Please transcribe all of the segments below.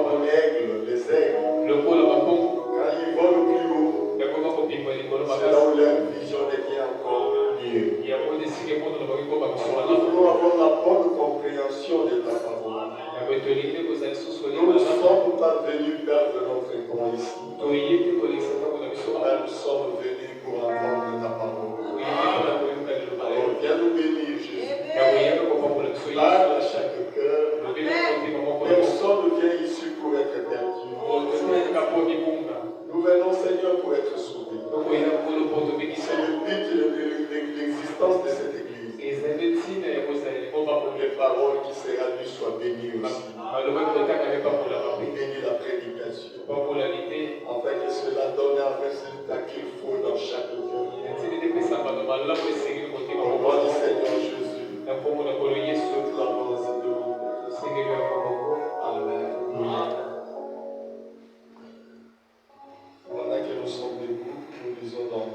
Comme l'aigle, les aigles, quand ils volent plus haut, c'est là où leur vision devient encore mieux. Nous voulons avoir la bonne compréhension de ta parole. Nous ne sommes pas venus perdre notre temps ici. Nous sommes venus pour entendre ta parole. Alors viens nous bénir, Jésus. Parle à chaque cœur. Personne ne vient ici pour être perdu. Nous venons, Seigneur, pour être sauvés. C'est le but de l'existence de cette église. Les paroles qui seront lues soient bénies aussi. Bénis la prédication. Afin que cela donne un résultat qu'il faut dans chaque cœur. Au nom du Seigneur Jésus. Toute la pensée de vous. Amen. Pendant que nous sommes debout, nous lisons dans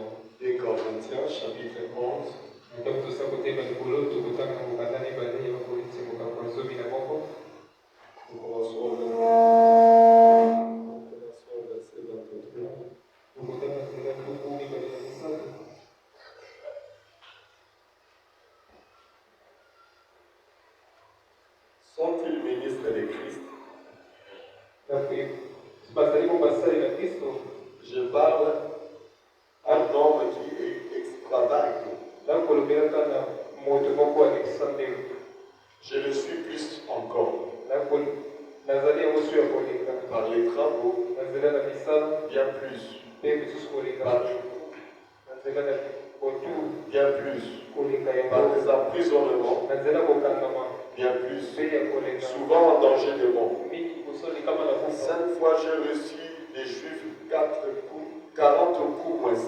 2 Corinthiens, chapitre 11. Nous commençons au verset 23. Sont-ils ministres de Christ? Je parle à un homme qui est extravagant. Je le suis plus encore. Par les travaux, bien plus. Par bien plus. Par les emprisonnements, bien plus. Souvent en danger de mort. 5 fois j'ai reçu des Juifs 40 coups moins 100.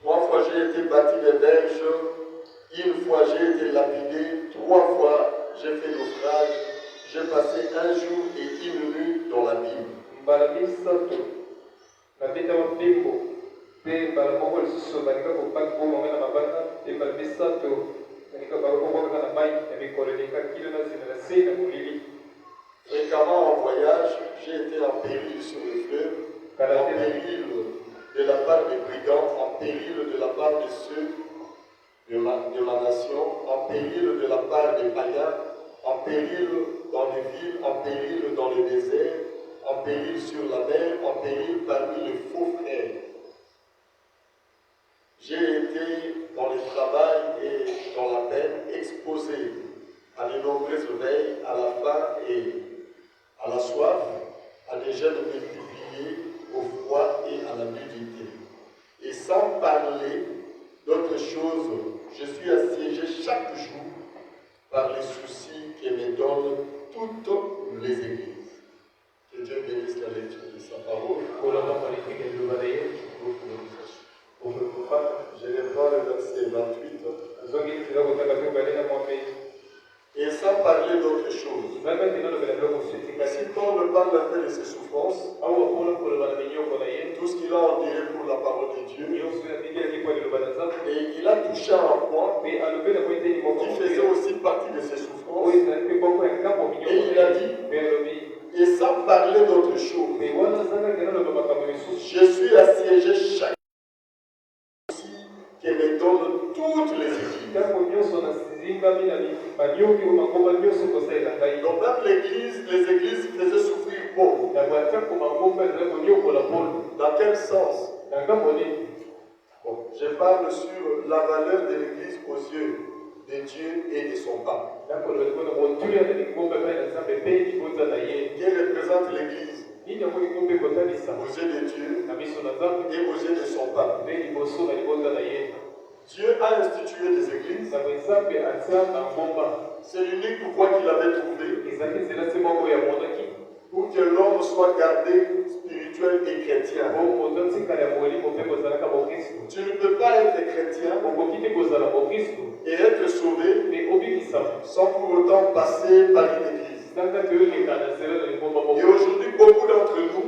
3 fois j'ai été battu de verges, 1 fois j'ai été lapidé, 3 fois j'ai fait naufrage, j'ai passé 1 jour et 1 nuit dans la Bible. Fréquemment en voyage, j'ai été en péril sur le fleuve, en péril de la part des brigands, en péril de la part de ceux de ma nation, en péril de la part des païens, en péril dans les villes, en péril dans le désert, en péril sur la mer, en péril parmi les faux frères. J'ai été dans le travail et dans la peine exposé à de nombreuses veilles, à la faim et à la soif, à des jeûnes multipliés, au froid et à la nudité. Et sans parler d'autre chose, je suis assiégé chaque jour par les soucis que me donnent toutes les églises. Que Dieu bénisse la lecture de sa parole. Je reprends le verset 28. Et sans parler d'autre chose. Si Paul parle un peu de ses souffrances, tout ce qu'il a en dirait pour la parole de Dieu, et il a touché un point qui faisait aussi partie de ses souffrances, et il a dit, et sans parler d'autre chose, je suis assiégé chaque qui me donne toutes les églises. Donc même les églises faisaient souffrir Paul. Dans quel sens? Bon, je parle sur la valeur de l'église aux yeux de Dieu et de son pape. Dieu représente l'église aux yeux de Dieu et aux yeux de son pape. Dieu a institué des églises. C'est l'unique pourquoi qu'il avait trouvé. Pour que l'homme soit gardé spirituel et chrétien. Tu ne peux pas être chrétien et être sauvé sans pour autant passer par une église. Et aujourd'hui, beaucoup d'entre nous,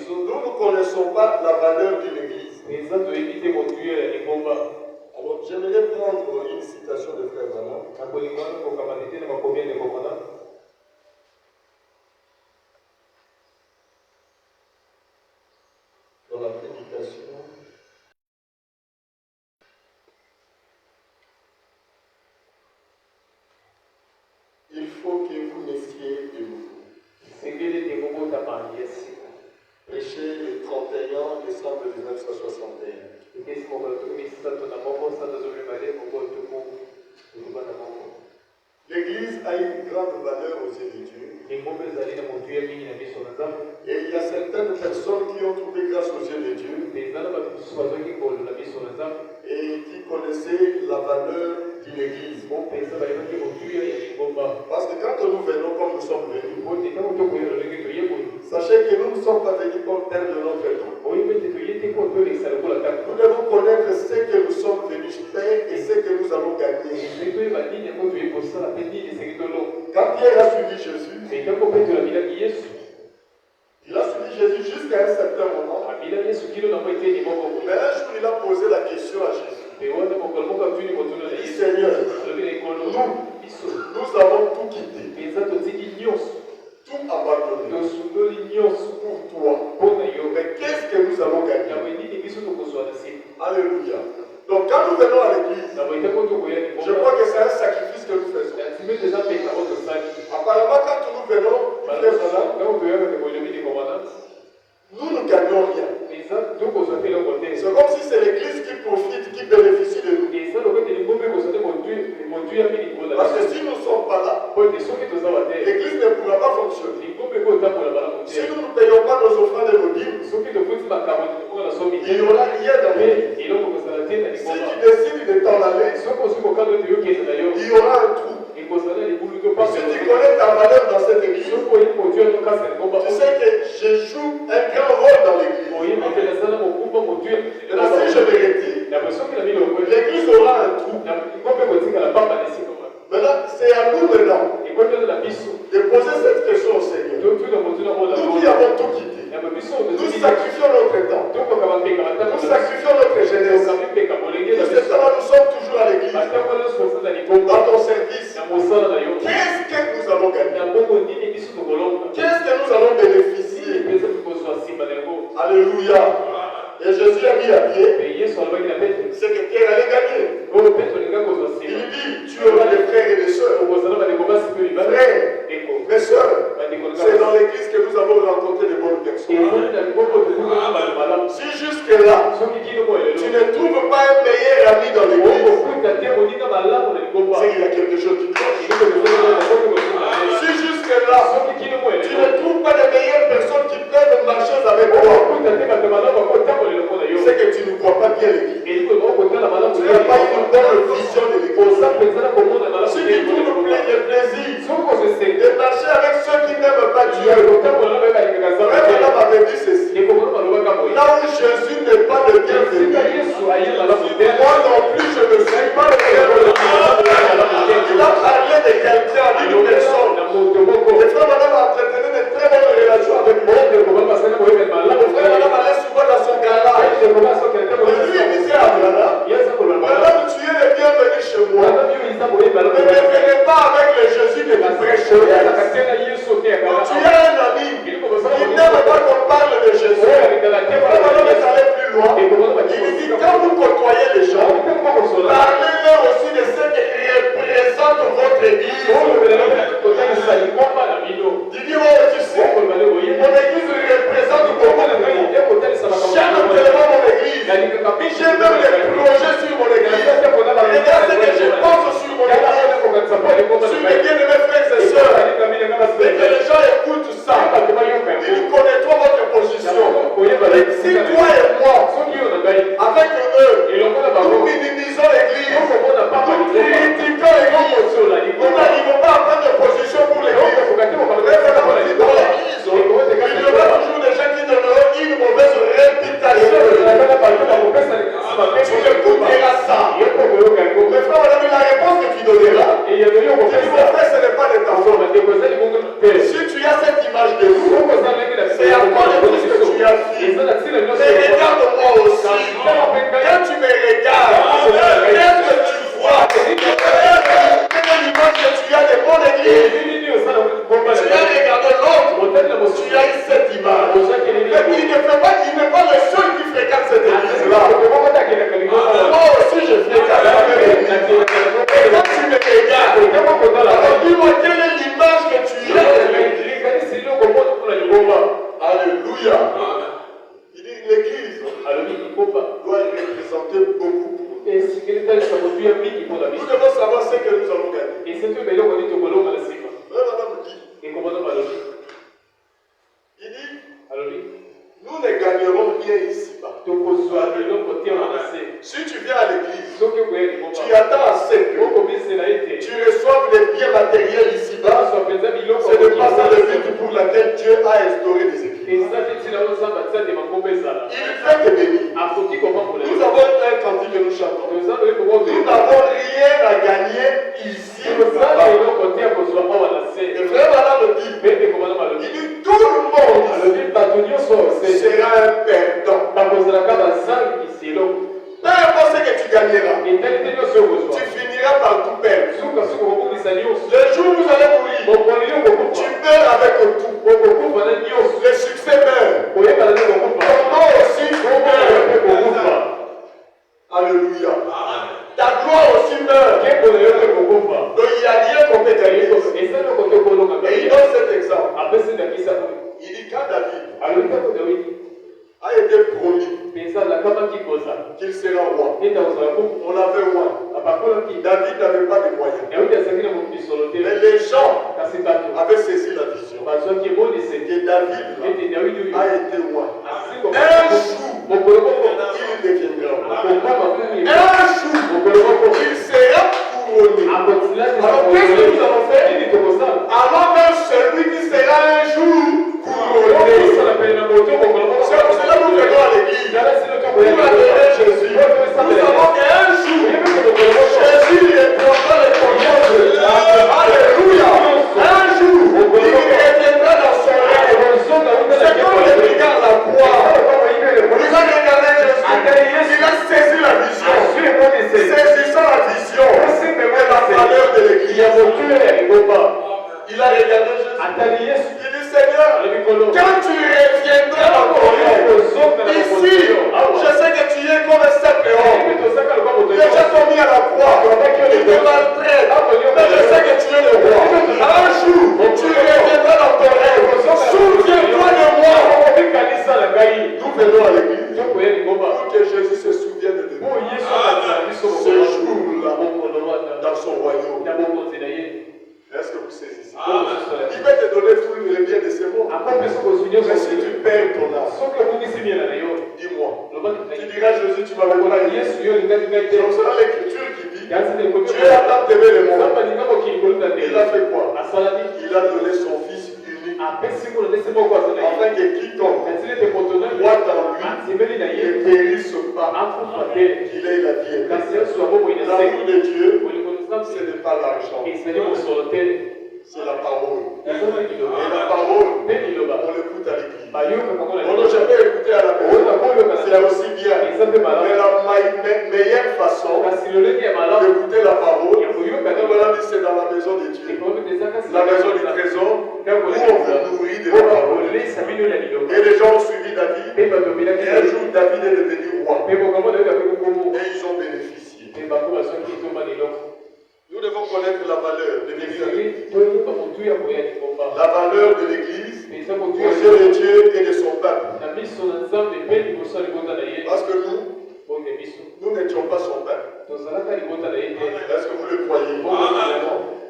nous ne connaissons pas la valeur d'une église. Alors, j'aimerais prendre une citation de Frère Branham. Dans la prédication. Il faut que vous naissiez de nouveau. Prêché le 31 décembre 1961. L'Église a une grande valeur aux yeux de Dieu. Et il y a certaines personnes qui ont trouvé grâce aux yeux de Dieu et qui connaissaient la valeur d'une Église. Parce que quand nous venons comme nous sommes venus, sachez que nous ne sommes pas venus comme perdre de notre temps. Nous devons connaître ce que nous sommes venus faire et ce que nous allons gagner. Quand Pierre a suivi Jésus, il a suivi Jésus jusqu'à un certain moment. Mais un jour, il a posé la question à Jésus. Il dit, Seigneur, nous avons tout quitté, tout abandonné pour toi. Mais qu'est-ce que nous allons gagner? Alléluia. Donc quand nous venons à l'église, je crois que c'est un sacrifice que nous faisons. Apparemment, quand nous venons, nous ne gagnons rien. C'est comme si c'est l'église qui profite, qui bénéficie de nous. Parce que si nous ne sommes pas là, l'église ne pourra pas fonctionner. Si nous ne payons pas nos offrandes et nos dîmes, il n'y aura rien dans l'église. Si tu décides de t'en aller, il y aura un trou. Si tu connais ta valeur dans cette église, tu sais que je joue un grand rôle dans l'église. Et là, si je me retire, l'église aura un trou. Maintenant, c'est à nous maintenant de poser cette question au Seigneur. Nous qui avons tout quitté, nous sacrifions notre temps, nous sacrifions notre jeunesse. Nous sommes toujours à l'église, dans ton service. Qu'est-ce que nous allons gagner? Qu'est-ce que nous allons bénéficier? Alléluia. Et Jésus a mis à pied c'est que Pierre allait gagner. Il dit, tu auras des frères et des sœurs. Frères, mes sœurs, c'est dans l'église que nous avons rencontré de bonnes personnes. Si jusque-là, tu ne trouves pas un meilleur ami dans l'église, c'est qu'il y a quelque chose qui cloche. Si jusque-là, tu ne trouves pas de meilleures personnes qui peuvent marcher avec toi, c'est que tu ne crois pas bien l'église. Tu n'as pas une bonne vision de l'église. Si tu trouves plein de plaisir de marcher avec ceux qui n'aiment pas Dieu, Frère Branham avait dit ceci. Là où Jésus n'est pas le bienvenu, moi non plus je ne suis pas le bienvenu. Il a parlé de quelqu'un, d'une personne. Et Frère Branham a entretenu de très bonnes relations avec moi. Frère Branham allait souvent dans son garage. Et lui il disait à Branham, Branham, tu es le bienvenu chez moi. Ne me venez pas avec le Jésus que tu prêches. Tu as un ami qui n'aime pas qu'on parle de Jésus. Frère Branham est allé plus loin. Il dit, quand vous côtoyez les gens, tu attends à ce que tu reçoives les biens matériels ici-bas. Ce n'est pas ça le but pour laquelle Dieu a instauré des écrits. Il veut te bénir. Nous avons un cantique que nous chantons. Nous n'avons rien à gagner ici. Le frère Balaam le dit. Il dit tout le monde sera un perdant. Peu importe ce que tu gagneras, tu finiras par tout perdre. Le jour où vous allez mourir, tu meurs avec tout. Le succès meurt. Ton nom aussi meurt. Alléluia. Ta gloire aussi meurt. Donc il n'y a rien qu'on peut gagner. Et il donne cet exemple. Il dit quand David a été promis qu'il sera roi. On l'avait roi. David n'avait pas de moyens. Mais les gens avaient saisi la vision. Que David a été roi. Un jour, il deviendra roi. Un jour, il sera couronné. Alors qu'est-ce que nous allons faire? Alors même celui qui sera un jour couronné. C'est pour cela que nous venons à l'église. Pour adorer Jésus. Nous savons qu'un jour, Jésus reprendra les contrôles. Alléluia. Un jour, il reviendra dans son règne. C'est comme le brigand la croix. Il a regardé Jésus. Il a saisi la vision. Saisissant la vision et la valeur de l'église. Il a regardé Jésus. Il dit Seigneur, quand tu reviendras dans ton règne, ici, je sais que tu es comme un simple homme. Déjà t'ont mis à la croix, ils te maltraitent, mais je sais que tu es le roi. Un jour, tu reviendras dans ton règne. Souviens-toi de moi. Nous venons à l'église pour que Jésus se souvienne de nous. Ce jour-là, dans son royaume. Est-ce que vous saisissez? Il va te donner tout le bien de ces mots. Mais si tu perds ton âme, dis-moi. Tu diras Jésus, tu m'as pas dit. Ce sera l'écriture qui dit Dieu a tant aimé le monde. Il a fait quoi? Il a donné son fils unique. Afin que quiconque voit en lui et périsse pas, qu'il ait la vie éternelle. L'amour de Dieu, ce n'est pas l'argent. C'est la parole. Et la parole, on l'écoute à l'église. On n'a jamais écouté à la maison. C'est aussi bien. Mais la meilleure façon d'écouter la parole, c'est dans la maison de Dieu. La maison du trésor, où on vous nourrit de la parole. Et les gens ont suivi David. Et un jour, David est devenu roi. Et ils ont bénéficié. Nous devons connaître la valeur de l'église. La valeur de l'église aux yeux de Dieu et de son peuple. Parce que nous n'étions pas son peuple. Est-ce que vous le croyez?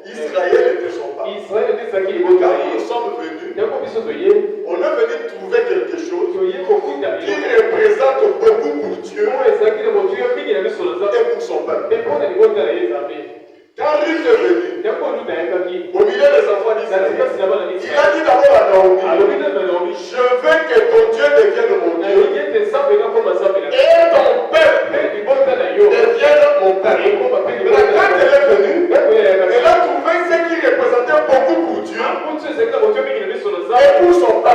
Israël était son peuple. Quand nous sommes venus, on est venu trouver quelque chose qui représente beaucoup pour Dieu et pour son peuple. Quand Ruth est venu, au milieu des enfants d'Israël, il a dit d'abord à Naomi, je veux que ton Dieu devienne mon Dieu et ton peuple devienne mon peuple. Mais quand elle est venue, elle a trouvé ce qui représentait beaucoup pour Dieu et pour son peuple.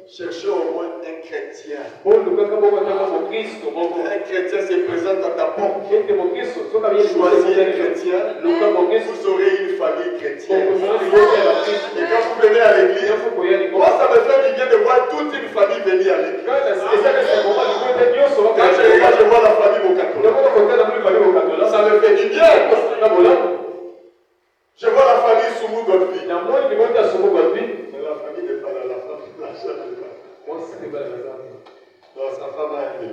Cherchez au moins un chrétien. Un chrétien se présente à ta porte. Choisis un chrétien, vous aurez une famille chrétienne. Et quand vous venez à l'église, moi ça me fait du bien de voir toute une famille venir à l'église. Quand je regarde, je vois la famille Bokato. Ça me fait du bien. Je vois la famille Soumou Godby. Mais la famille n'est pas là, la famille de la chaîne n'est pas là. Non, sa femme a aimé.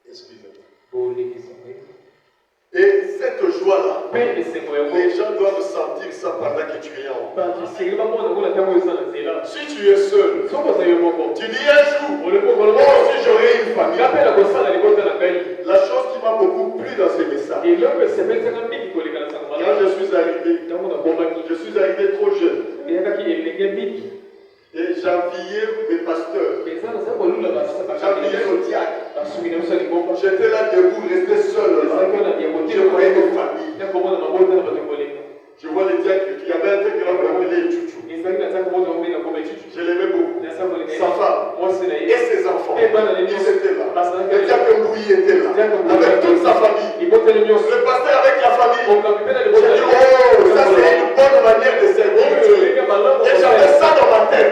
Excusez-moi. Et cette joie-là, les gens doivent sentir ça pendant que tu es en haut. Si tu es seul, tu dis un jour, moi aussi j'aurai une famille. La chose qui m'a beaucoup plu dans ce message, quand je suis arrivé trop jeune, et j'enviais mes pasteurs, j'enviais nos diacres. J'étais là debout, resté seul là. Je voyais mes familles. Je vois les diacres qui avaient un truc qu'on appelait Chouchou. Je l'aimais beaucoup. Sa femme et ses enfants, ils étaient là. Le diacre Mbouyi était là, avec toute sa famille. Le pasteur avec la famille. J'ai dit, oh, ça c'est une bonne manière de servir Dieu. Et j'avais ça dans ma tête.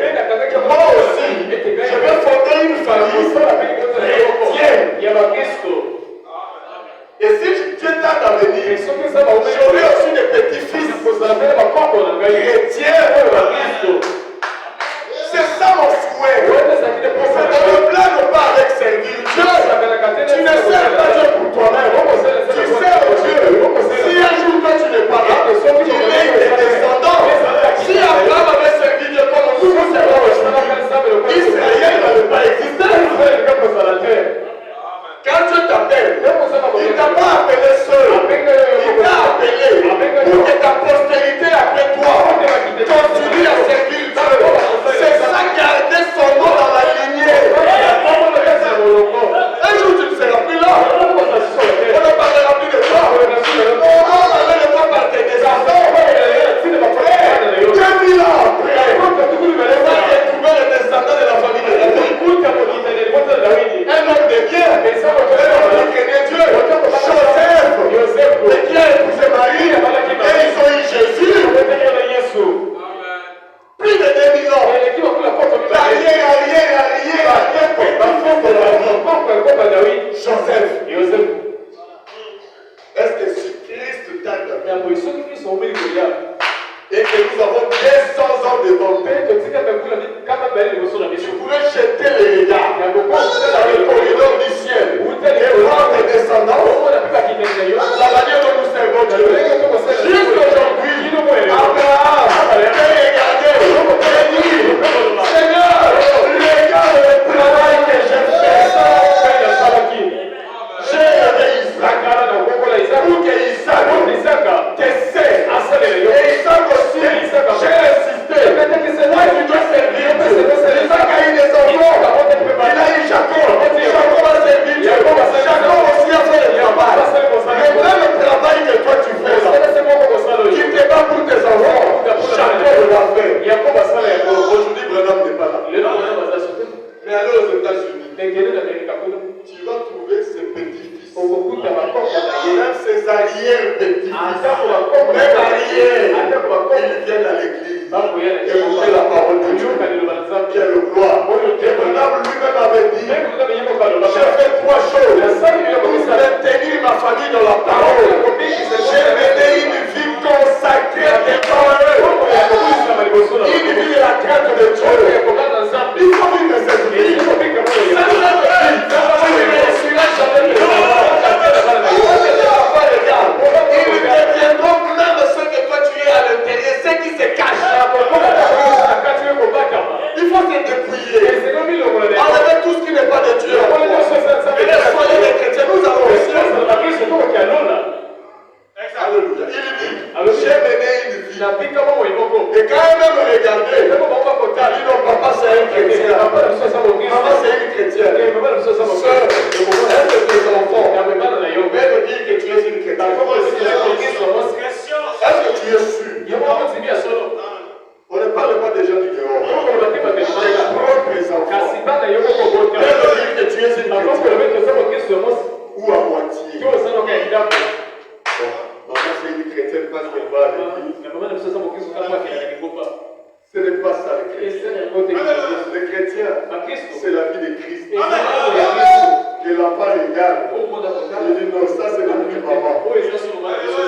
Moi aussi, je vais fonder une famille chrétienne. Et si Dieu tarde à venir, j'aurai aussi des petits-fils chrétiens. C'est ça mon souhait. Je ne me blague pas avec servir Dieu. Tu ne sers pas Dieu pour toi-même. Tu sers Dieu. Si un jour toi tu n'es pas là, tu es des descendants. Si Abraham avait servi Dieu comme nous servons aujourd'hui, Israël n'avait pas existé. Quand Dieu t'appelle, il ne t'a pas appelé seul. Il t'a appelé pour que ta postérité après toi continue à servir Dieu. C'est ça garder son nom dans la lignée. Un jour tu ne seras plus là. On ne parlera plus de toi. On parlera de toi par tes descendants. 2000 ans après, on va retrouver les descendants de la famille de David. Un homme de bien. Un homme qui connaît Dieu. Joseph, qui a épousé Marie. Et ils ont eu Jésus. Plus de 2000 ans. L'arrière Joseph. Est-ce que si Christ tarde et que nous avons 200 ans devant nous, tu pourrais jeter les regards dans le corridor du ciel et voir tes descendants, la manière dont nous servons Dieu. Jusqu'aujourd'hui, Abraham a regardé et dit, Seigneur, regarde le travail que j'ai fait. J'ai aidé Isaac pour que Isaac te sert. Et Isaac aussi, j'ai insisté. Moi, tu dois servir Dieu. Isaac a eu des enfants. Il a eu Jacob. Jacob a servi Dieu. Jacob aussi a fait le travail. Maintenant, le travail que toi tu fais là, tu ne fais pas pour tes enfants. Jacob l'a fait. Aujourd'hui, Branham n'est pas là. Mais alors aux États-Unis, tu vas trouver ses petits-fils. Même ses arrière-petits-fils. Même arrière. Ils viennent à l'église. Écouter la parole de Dieu. Quelle gloire. Et Branham lui-même avait dit, j'ai fait 3 choses. Pour maintenir ma famille dans la parole. J'ai mené une vie consacrée devant eux. Une vie de la crainte de Dieu. Il faut vivre cette vie. Il faut se dépouiller. Enlevez tout ce qui n'est pas de Dieu. Et soyez des chrétiens. Nous allons aussi. Alléluia. Il dit, j'ai mené une vie. Et quand elle me regardait, il dit non, papa c'est un chrétien. Maman c'est une chrétienne. Soeur, elle de tes enfants. Elle me dit que tu es une chrétienne. Comment est-ce qu'il est Dieu sûr. On ne parle pas des gens du dehors. Les propres enfants. Dès le dire que tu es une chrétienne, ou à moitié. Maman, c'est une chrétienne parce qu'elle va à l'église. Ce n'est pas ça le chrétien. Le chrétien, c'est la vie de Christ. Que l'enfant regarde. Il dit non, ça c'est la vie de maman.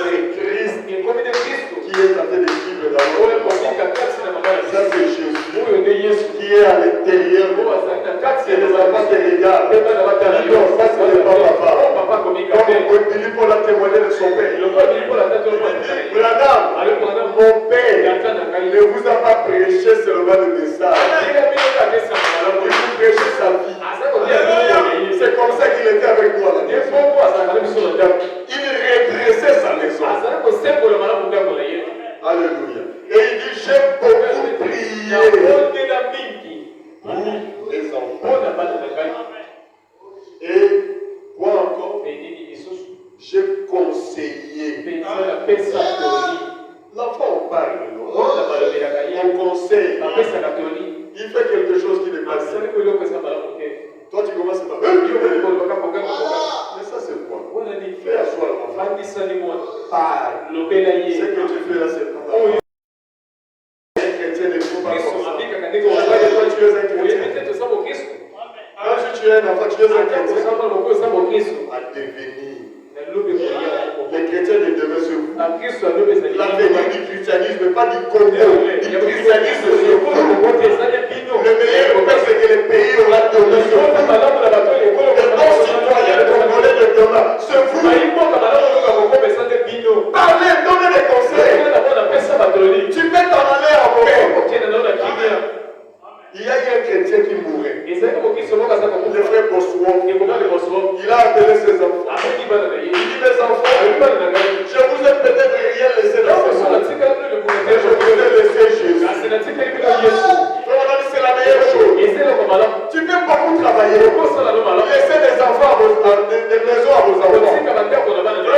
C'est Christ qui est en train de vivre dans notre enfant. Ça c'est Jésus qui est à l'intérieur. C'est les enfants qui regardent. Non, ça c'est le papa. Comme Billy Paul a témoigné de son père. Branham, mon père ne vous a pas prêché seulement le message. Il vous prêchait sa vie. C'est comme ça qu'il était avec nous à la maison. Il redressait sa maison. Alléluia. Et il dit, j'ai beaucoup prié pour les enfants. Et quoi encore? J'ai conseillé. L'enfant, on parle. On conseille. Il fait quelque chose qui n'est pas ça. Toi, tu commences par... Mais ça, c'est quoi? Fais asseoir l'enfant. Parle. Ce que tu fais là, c'est pas ça. Un chrétien ne faut pas comme ça. Tu es un chrétien. Quand tu es un enfant, tu es un chrétien. À devenir. Les chrétiens ne devaient se vous. L'avenir du christianisme, pas du Congo. Du christianisme, c'est vous. Le meilleur point, c'est que les pays aura donné ce vous. Les bons citoyens congolais de demain, c'est vous. Parlez, donnez des conseils. Tu peux t'en aller en paix. Il y a eu un chrétien qui mourait. Le frère Bossuon, il a appelé ses enfants. Il dit, mes enfants, je vous ai peut-être rien laissé dans ce monde, mais je vous ai laissé Jésus. C'est la meilleure chose. Tu peux beaucoup travailler, laisser des enfants, des maisons à vos enfants. Le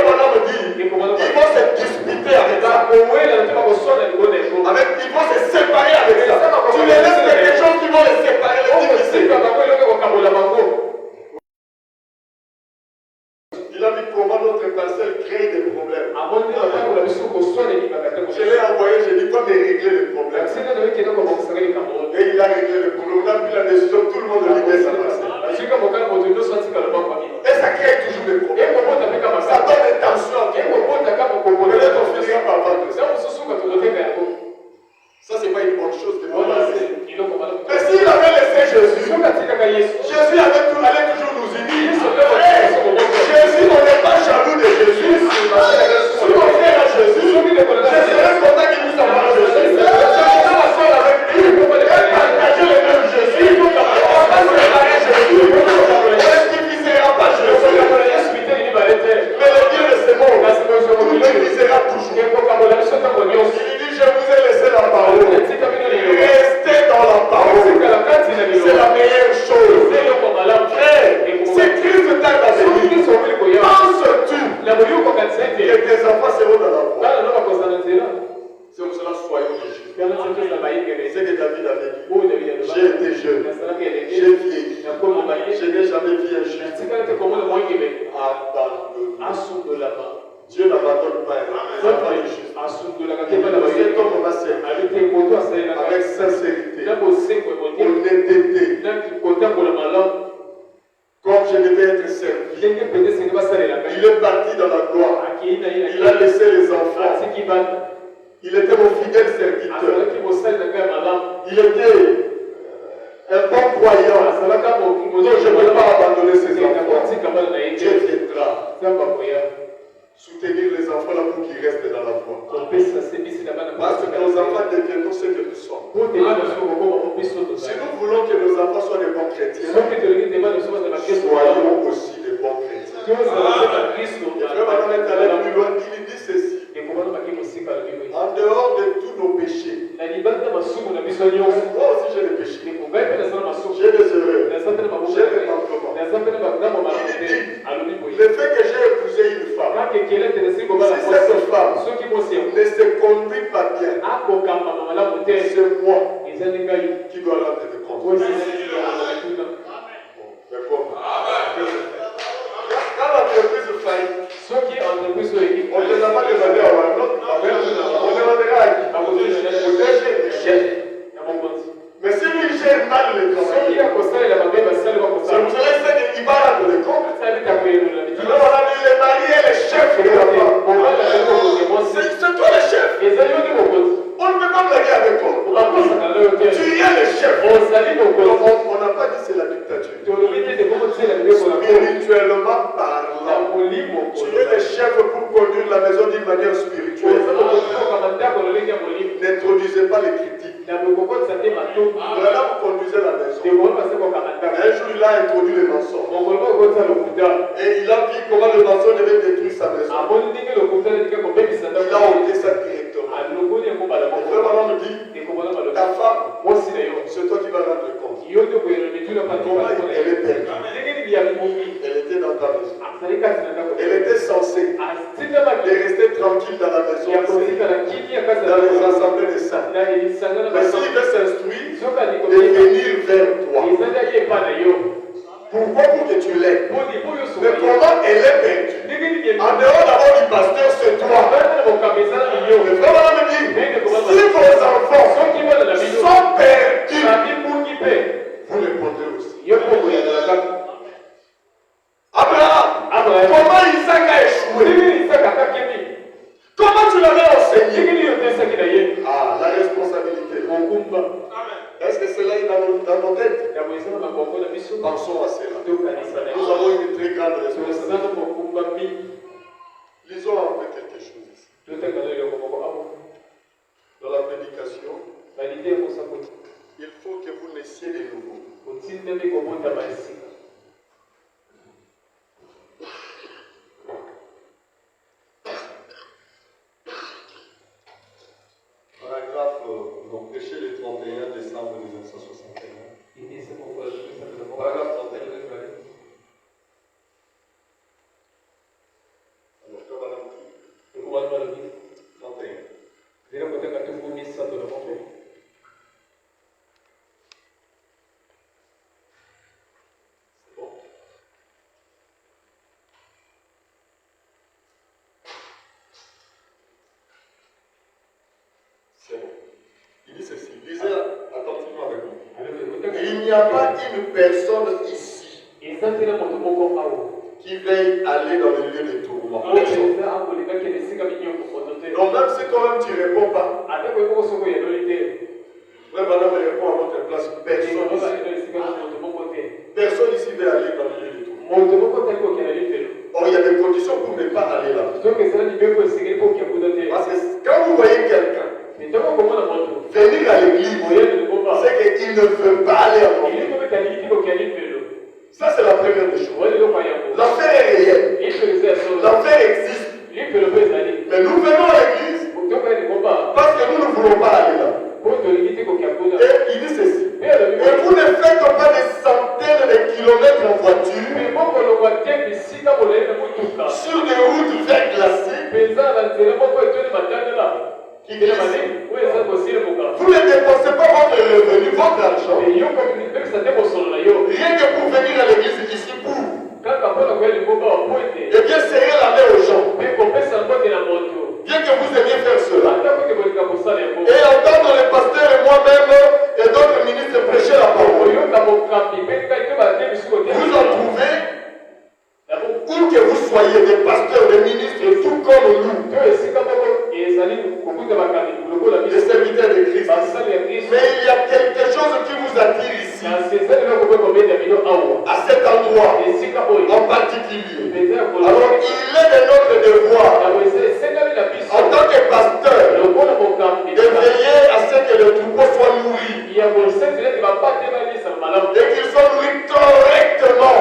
bonhomme me dit, ils vont se disputer avec ça. Ils vont se séparer avec ça. Tu les laisses quelque chose qui vont les séparer, les diviser. Il a dit comment notre parcelle crée des problèmes. Je l'ai envoyé, j'ai dit comment régler les problèmes. Et il a réglé le problème. On a pris la décision, tout le monde libère sa parcelle. Et ça crée toujours des problèmes. Ça donne des tensions. Peut-être on finira par vendre ça. Ça, c'est pas une bonne chose de moi. Mais s'il avait laissé Jésus, Jésus allait toujours nous unir. Jésus, on n'est pas jaloux de Jésus. Si on fait à Jésus, je serais content qu'il nous envoie Jésus. Je suis ensemble avec lui. On va partager le même Jésus. On va séparer Jésus. On ne divisera pas Jésus. Mais le Dieu de ces mondes nous divisera toujours. Il dit, je vous ai laissé la parole. Restez dans la parole. C'est la meilleure chose. Frère, c'est Christ t'a donné. Penses-tu que tes enfants seront dans la voie? C'est pour cela soyons les justes. C'est que David avait dit, j'ai été jeune, j'ai vieilli, je n'ai jamais vu un juste abandonné. Dieu n'abandonne pas un enfant juste. Cet homme va servir avec sincérité, honnêteté, comme je devais être servi. Il est parti dans la gloire. Il a laissé les enfants. Il était mon fidèle serviteur. Il était un bon croyant. Donc je ne peux pas abandonner ses enfants. Dieu viendra soutenir les enfants là pour qu'ils restent dans la foi. Parce que nos enfants deviendront ce que nous sommes. Si nous voulons que nos enfants soient des bons chrétiens, soyons aussi des bons chrétiens. Et frère Madame est allé plus loin, il dit ceci. En dehors de tous nos péchés, moi aussi j'ai des péchés, j'ai des erreurs, j'ai des manquements. Il dit, le fait que j'ai épousé une femme, cette femme ne se conduit pas bien, c'est moi qui dois rendre des comptes. Mais comment? Quand l'entreprise faillit, on ne les a pas demandé à un autre, on demandera à qui? Au DG. Mais si lui gère mal le travail, c'est pour cela qu'il va rendre des comptes. Alors on a dit les mariés, les chefs de la femme. C'est toi le chef. On ne peut pas blaguer avec toi. Tu es le chef. On n'a pas dit c'est la dictature. Spirituellement parlant, tu es le chef pour conduire la maison d'une manière spirituelle. N'introduisez pas les critiques. Voilà, vous conduisez la maison. Un jour, il a introduit le mensonge. Et il a dit comment le mensonge devait détruire sa maison. Il a ôté ça directement. Le frère Manon me dit, ta femme, c'est toi qui vas rendre compte. Comment elle est perdue? Elle était dans ta maison. Elle était censée rester tranquille dans la maison, dans les assemblées des saints. Mais s'il veut s'instruire, de venir vers toi. Pourquoi? Pour que tu l'aides. Mais comment elle est perdue? En dehors d'abord du pasteur, c'est toi. Le frère me dit, si vos enfants sont perdus, vous les prendrez aussi. Abraham, comment Isaac a échoué? Comment tu l'avais enseigné? Ah, la responsabilité. Est-ce que cela est dans nos têtes? Pensons à cela. Nous avons une très grande responsabilité. Lisons en fait quelque chose ici. Dans la prédication, il faut que vous naissiez de nouveau. Paragraphe, donc prêché le 31 décembre 1961. Paragraphe 31. Alors, comme madame dit, 31. C'est bon. C'est bon. Il dit ceci. Lisez attentivement avec moi. Il n'y a pas une personne ici qui veille aller dans le lieu de tourment. Donc même si toi-même tu ne réponds pas, frère madame répond à votre place. Personne ici veut aller dans le lieu de tourment. Or il y a des conditions pour ne pas aller là. Parce que quand vous voyez quelqu'un venir à l'église, c'est qu'il ne veut pas aller à l'église. Ça, c'est la première des choses. L'enfer est réel. L'enfer existe. Mais nous venons à l'église parce que nous ne voulons pas aller là. Et il dit ceci. Et vous ne faites pas des centaines de kilomètres en voiture sur des routes verglacées. Vous ne dépensez pas votre revenu, votre argent, rien que pour venir à l'église ici pour. Et bien serrer la main aux gens. Bien que vous aimiez faire cela. Et entendre le pasteur et moi-même et d'autres ministres prêcher la parole. Vous en trouvez, où que vous soyez, des pasteurs, des ministres, tout comme nous, des serviteurs de Christ. Mais il y a quelque chose qui vous attire ici, à cet endroit en particulier. Alors il est de notre devoir, en tant que pasteur, de veiller à ce que le troupeau soit nourri et qu'il soit nourri correctement.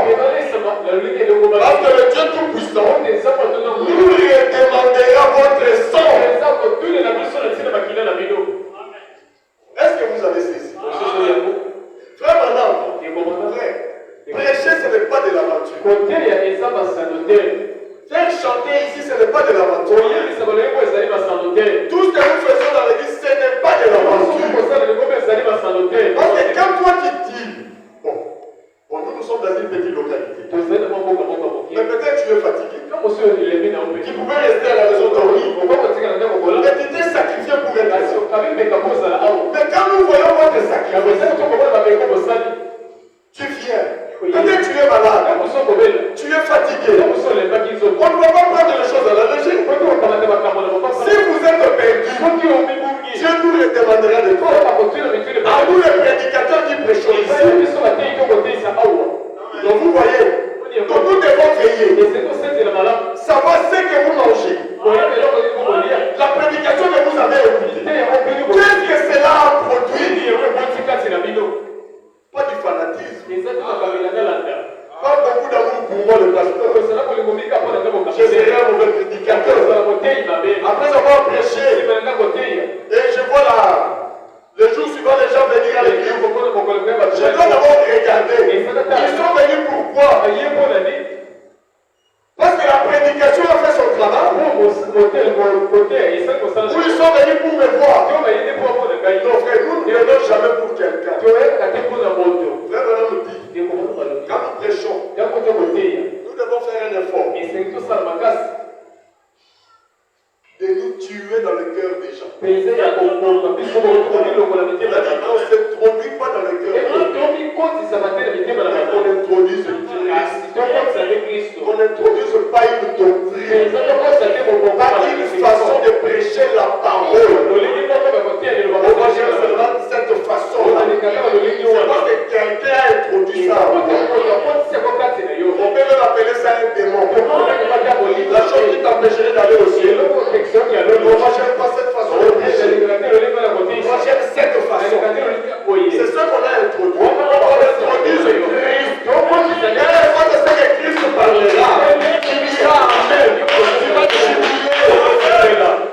Parce que le Dieu Tout-Puissant nous lui demandera votre sang. le demandera de toi. À nous les prédicateurs qui prêchons ici. Donc vous voyez, donc nous devons veiller. Savoir ce que vous mangez. La prédication que vous avez écoutée. Qu'est-ce que cela a produit? Pas du fanatisme. Pas beaucoup d'amour pour moi le pasteur. Je serai un mauvais prédicateur. Après avoir prêché, et je vois là, le jour suivant les gens venir à l'église, je dois d'abord regarder. Ils sont venus pourquoi? Parce que la prédication a fait son travail. Ou ils sont venus pour me voir. Non frère, nous ne venons jamais pour quelqu'un. Frère Madame nous dit, quand nous prêchons, nous devons faire un effort de nous tuer dans le cœur des gens. On ne s'introduit pas dans le cœur des gens. On introduise Christ. On n'introduise pas une doctrine. Pas une façon de prêcher la parole. On va dire seulement cette façon-là. C'est parce que quelqu'un a introduit ça. On peut même appeler ça un démon. La chose qui t'empêcherait d'aller au ciel. On ne va jamais pas cette façon de prêcher. On va jamais cette façon. C'est ce qu'on a introduit. On introduit Christ. Et quand c'est que Christ parlera, il dira Amen.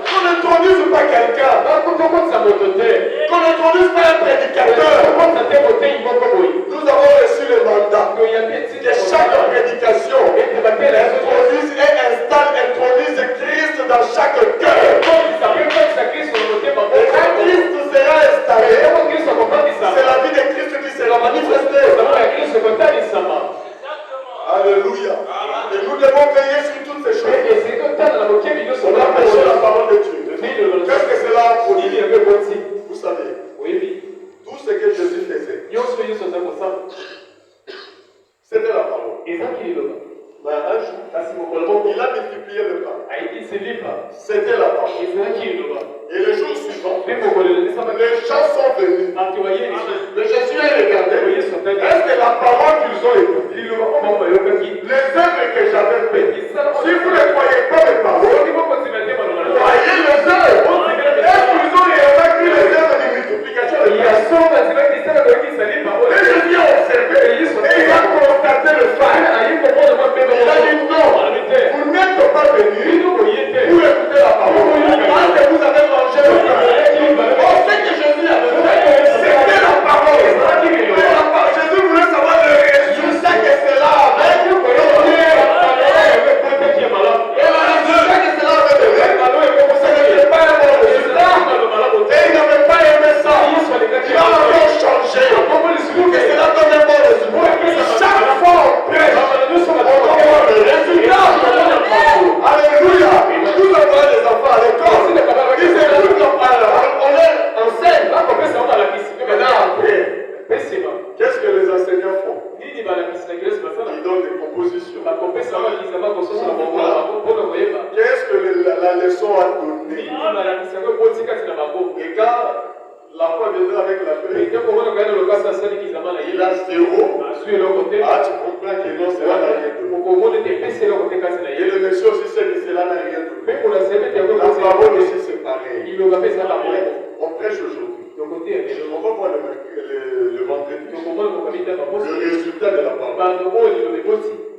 Qu'on n'introduise pas quelqu'un. Qu'on n'introduise pas un prédicateur. Nous avons reçu le mandat que chaque prédication introduise Christ dans chaque cœur. Et quand Christ sera installé, c'est la vie de Christ qui sera manifestée. Alléluia. Et nous devons veiller sur toutes ces choses. On a prêché la parole de Dieu. Qu'est-ce que cela a produit? Vous savez, tout ce que Jésus faisait, c'était la parole. Mais un jour, il a multiplié le pain. C'était la parole. Et le jour suivant, les gens sont venus. Mais Jésus a regardé. Est-ce que la parole qu'ils ont écoutée, les œuvres que j'avais faites, si vous ne croyez pas mes paroles, croyez les œuvres. Est-ce qu'ils ont réellement les œuvres de multiplication de pain? Et Jésus a observé. Et il a constaté le fait. Il a dit non, vous n'êtes pas venus pour écouter la parole. Parce que vous avez mangé le pain. On sait que Jésus a fait, c'était la parole. Jésus voulait savoir le résultat que cela avait donné. Et le résultat que cela avait donné, ce n'était pas un bon résultat. Et il n'avait pas aimé ça. Il a encore changé pour que cela donne un bon résultat. Chaque fois on prêche, on voit le résultat. Alléluia. Nous avons des enfants à l'école. Ils écoutent on les enseigne. Maintenant après, qu'est-ce que les enseignants font? Ils donnent des compositions. Qu'est-ce que la leçon a donné? Et quand la foi viendra avec la paix, il a 0. Ah, tu comprends que non, cela n'a rien donné. Et le monsieur aussi sait que cela n'a rien donné. La parole aussi c'est pareil. On prêche aujourd'hui. On va voir le vendredi. Le résultat de la parole.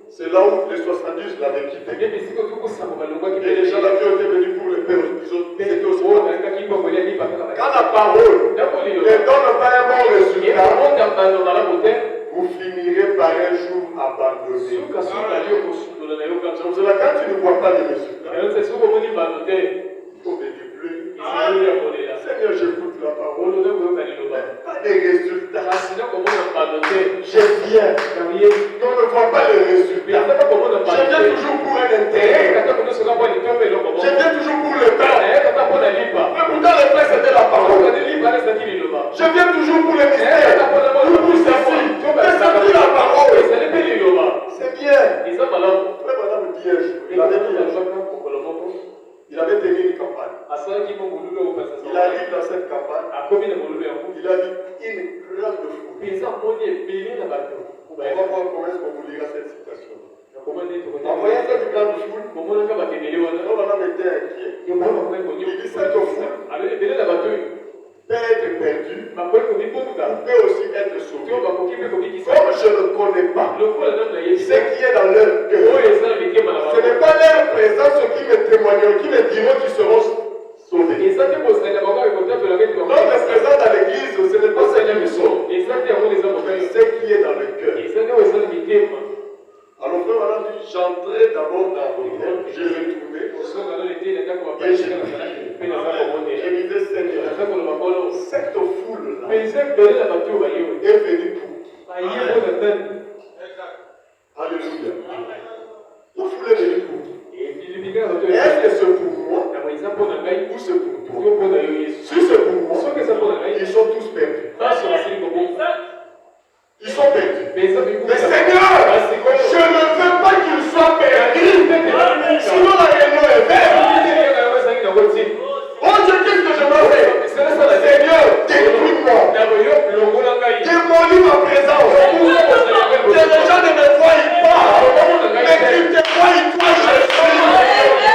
C'est là où les 70 l'avaient quitté. Et les gens là qui ont été venus pour le père, ils étaient aussi. Quand la parole ne donne pas un bon résultat, vous finirez par un jour abandonné. C'est pour cela quand tu ne vois pas les résultats, il faut venir plus. Seigneur, j'écoute la parole. Pas des résultats. Je viens. On ne voit pas les résultats. Je viens toujours pour un intérêt. Je viens toujours pour le pain. Mais pourtant le pain c'était la parole. Je viens toujours pour le mystère. Pour ceci. Mais c'est plus la parole. C'est bien. Frère Madame dit un jour, il avait tenu campagne. asalaki mo molulu oyo pasasa Il arrive dans cette campagne, akomi na molulu yango il a vu une grande foule. mpenza amoni ebele na bato On va voir comment est-ce qu'on vous lira cette citation. nakoma nde En voyant cette grande foule, komonaka bato ebele wana l'homme en était inquiet. il dit cette foule alors ebele na bato oyo Peut être perdu, bakoki komibotuka peut aussi être sauvé. to bakoki mpe komikisa Comme je ne connais pas lokola nano na ye ce qui est dans leur cœur, oyo eza na mitema na ce n'est bango pas leur présence qui me témoigneront, qui me diront qu'ils seront sauvés. eza te kosalela bango ekotatola keti Notre présence dans l'église, ce n'est pas ce qui nous sauve, eza te yango eza mais mokali ce qui est dans le cœur. eza te oyo eza na mitema Alors, frère, madame, j'entrais d'abord dans l'hôtel, j'ai retrouvé, osonga nano ete na ndako bapesika na salaki mpe naza je komondela me disais, Seigneur, naza koloba kolo cette foule-là mpenza ebele na bato oyo baye est venue pour. baye mpona tani Alléluia. La foule est venue pour. ebilibika na bato Est-ce que c'est pour moi yango eza mpona ngai ou c'est pour to toi? mpona yo yesu Si c'est pour moi, soki eza mpona ngai ils sont tous perdus. nyonso basili kobonga Ils sont perdus. mpenza Mais Seigneur, je ne veux pas qu'ils soient perdus. Sinon la réunion est verte. Oh Dieu, qu'est-ce que je dois faire? Seigneur, détruis-moi. Démolis ma présence. Que les gens ne me voient pas. Mais qu'ils te voient, toi, Jésus.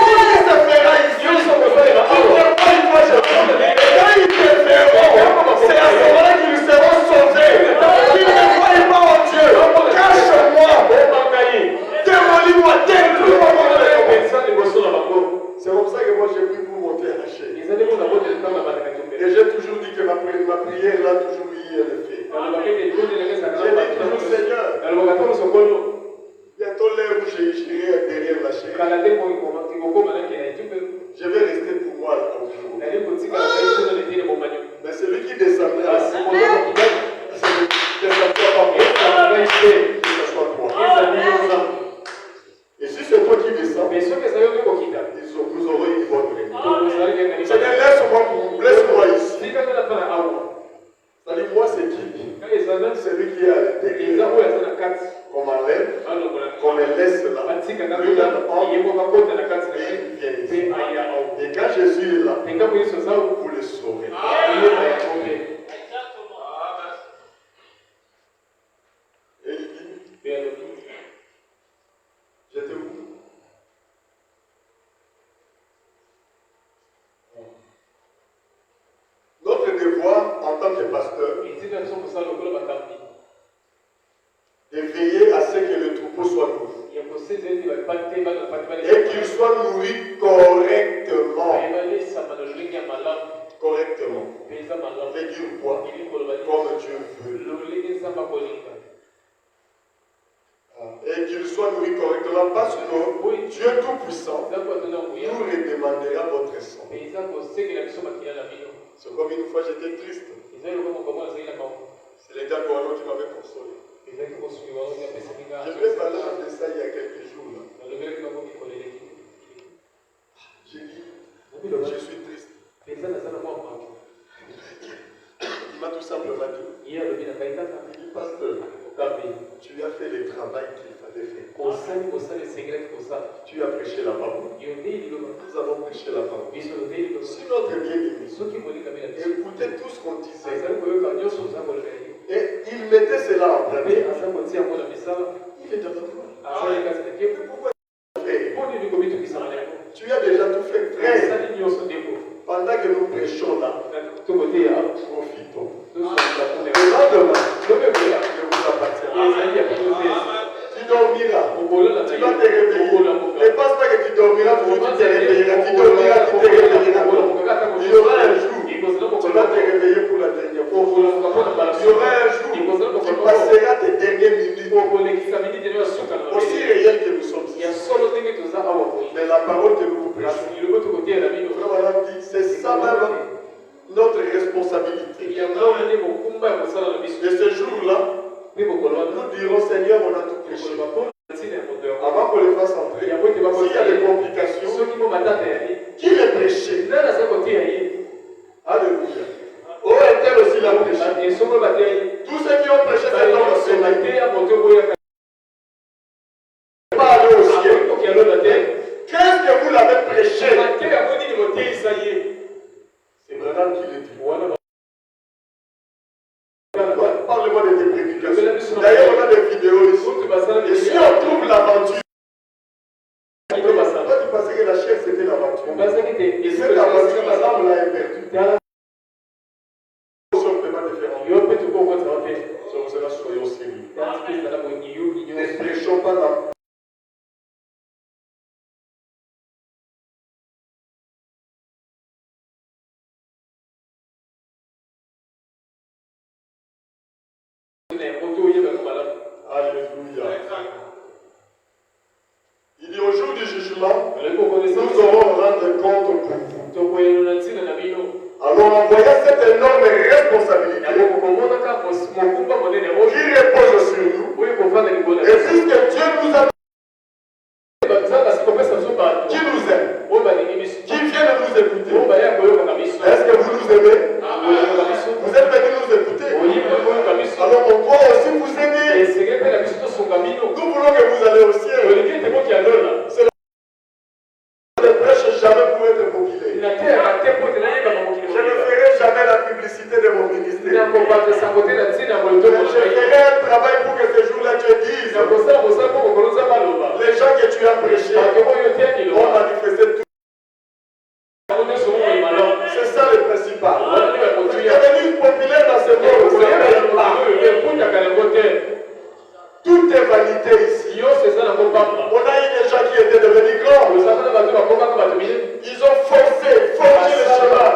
Tout ce qui se fera ici. Qu'ils te voient, toi, Jésus. Et quand ils te verront, c'est à ce moment-là qu'ils seront sauvés. Qu'ils ne voient pas, oh Dieu. Cache-moi. Démolis-moi, détruis-moi. C'est comme ça que moi j'ai pris pour monter à la chaîne. Et j'ai toujours dit que ma prière là, toujours eu un effet. J'ai dit toujours, Seigneur, bientôt l'heure où j'irai derrière la chaîne, je vais rester pour moi là au jour. Mais celui qui descendra, c'est descendra pas moi, que ce soit toi. Et si c'est toi qui descends, nous aurons une bonne réunion. Seigneur, laisse-moi ici. C'est-à-dire, moi, c'est qui? Celui qui est à l'intérieur. Qu'on m'enlève, qu'on me laisse là. Lui, là, et quand Jésus est là, vous le saurez. Et il dit, j'étais où? Notre devoir en tant que pasteur, de veiller à ce que le troupeau soit nourri. Et qu'il soit nourri correctement. Correctement. Veut dire quoi? Comme Dieu veut. Et qu'il soit nourri correctement parce que Dieu Tout-Puissant nous redemandera votre sang. C'est comme une fois j'étais triste. C'est les diaconos qui m'avaient consolé. Je vais parler de ça il y a quelques jours. J'ai dit, je suis triste. Il m'a tout simplement dit, pasteur, tu as fait le travail qu'il fallait faire. Tu as prêché la parole. Nous avons prêché la parole. Si notre bien-aimé, écoutez tout ce qu'on disait. Et il mettait cela en pratique. Il est dans notre foi. Tu as déjà tout fait, frère. Pendant que nous prêchons là, profitons. Le lendemain, je vous appartiens. Tu dormiras. Tu vas te réveiller. Ne pense pas que tu dormiras, tu te réveilleras. Tu dormiras, tu te réveilleras. Il y aura un jour, tu vas te réveiller pour la dernière fois. Il y aura un jour, tu passeras tes dernières minutes. Aussi réel que nous sommes ici. Mais la parole que nous vous prêchons, c'est ça même notre responsabilité. Et ce jour-là, nous dirons, Seigneur, on a tout prêché. Avant qu'on les fasse entrer, s'il y a des complications, qui les prêchait? Alléluia. Oh, est-elle aussi la prêché? Tous ceux qui ont prêché cet homme aussi, pas aller au ciel. Qu'est-ce que vous l'avez prêché? C'est Branham qui le dit. Parle-moi de tes prédications. D'ailleurs, on a des vidéos ici. Et si on trouve l'aventure, toi, tu pensais que la chair c'était l'aventure. Et cette aventure, la lame l'a perdue. On ne peut pas te faire enlever. Sur cela, soyons sérieux. Ne prêchons pas la Alléluia. Il dit au jour du jugement, nous aurons rendre compte pour vous. Alors en voyant cette énorme responsabilité qui repose sur nous, et puisque Dieu nous a qui nous aime, qui vient de nous écouter, est-ce que vous nous aimez? Vous êtes venus nous écouter? Alors on doit aussi vous aimer. Nous voulons que vous allez au ciel. C'est ne prêche jamais pour être populaire. Je ne ferai jamais la publicité de mon ministère. Je ferai un travail pour que ce jour-là Dieu dise les gens que tu as prêchés ont manifesté tout. C'est ça le principal. Tu es devenu populaire dans ce monde, vous n'avez pas. Tout est vanité ici. On a eu des gens qui étaient devenus grands. Ils ont forcé le chemin.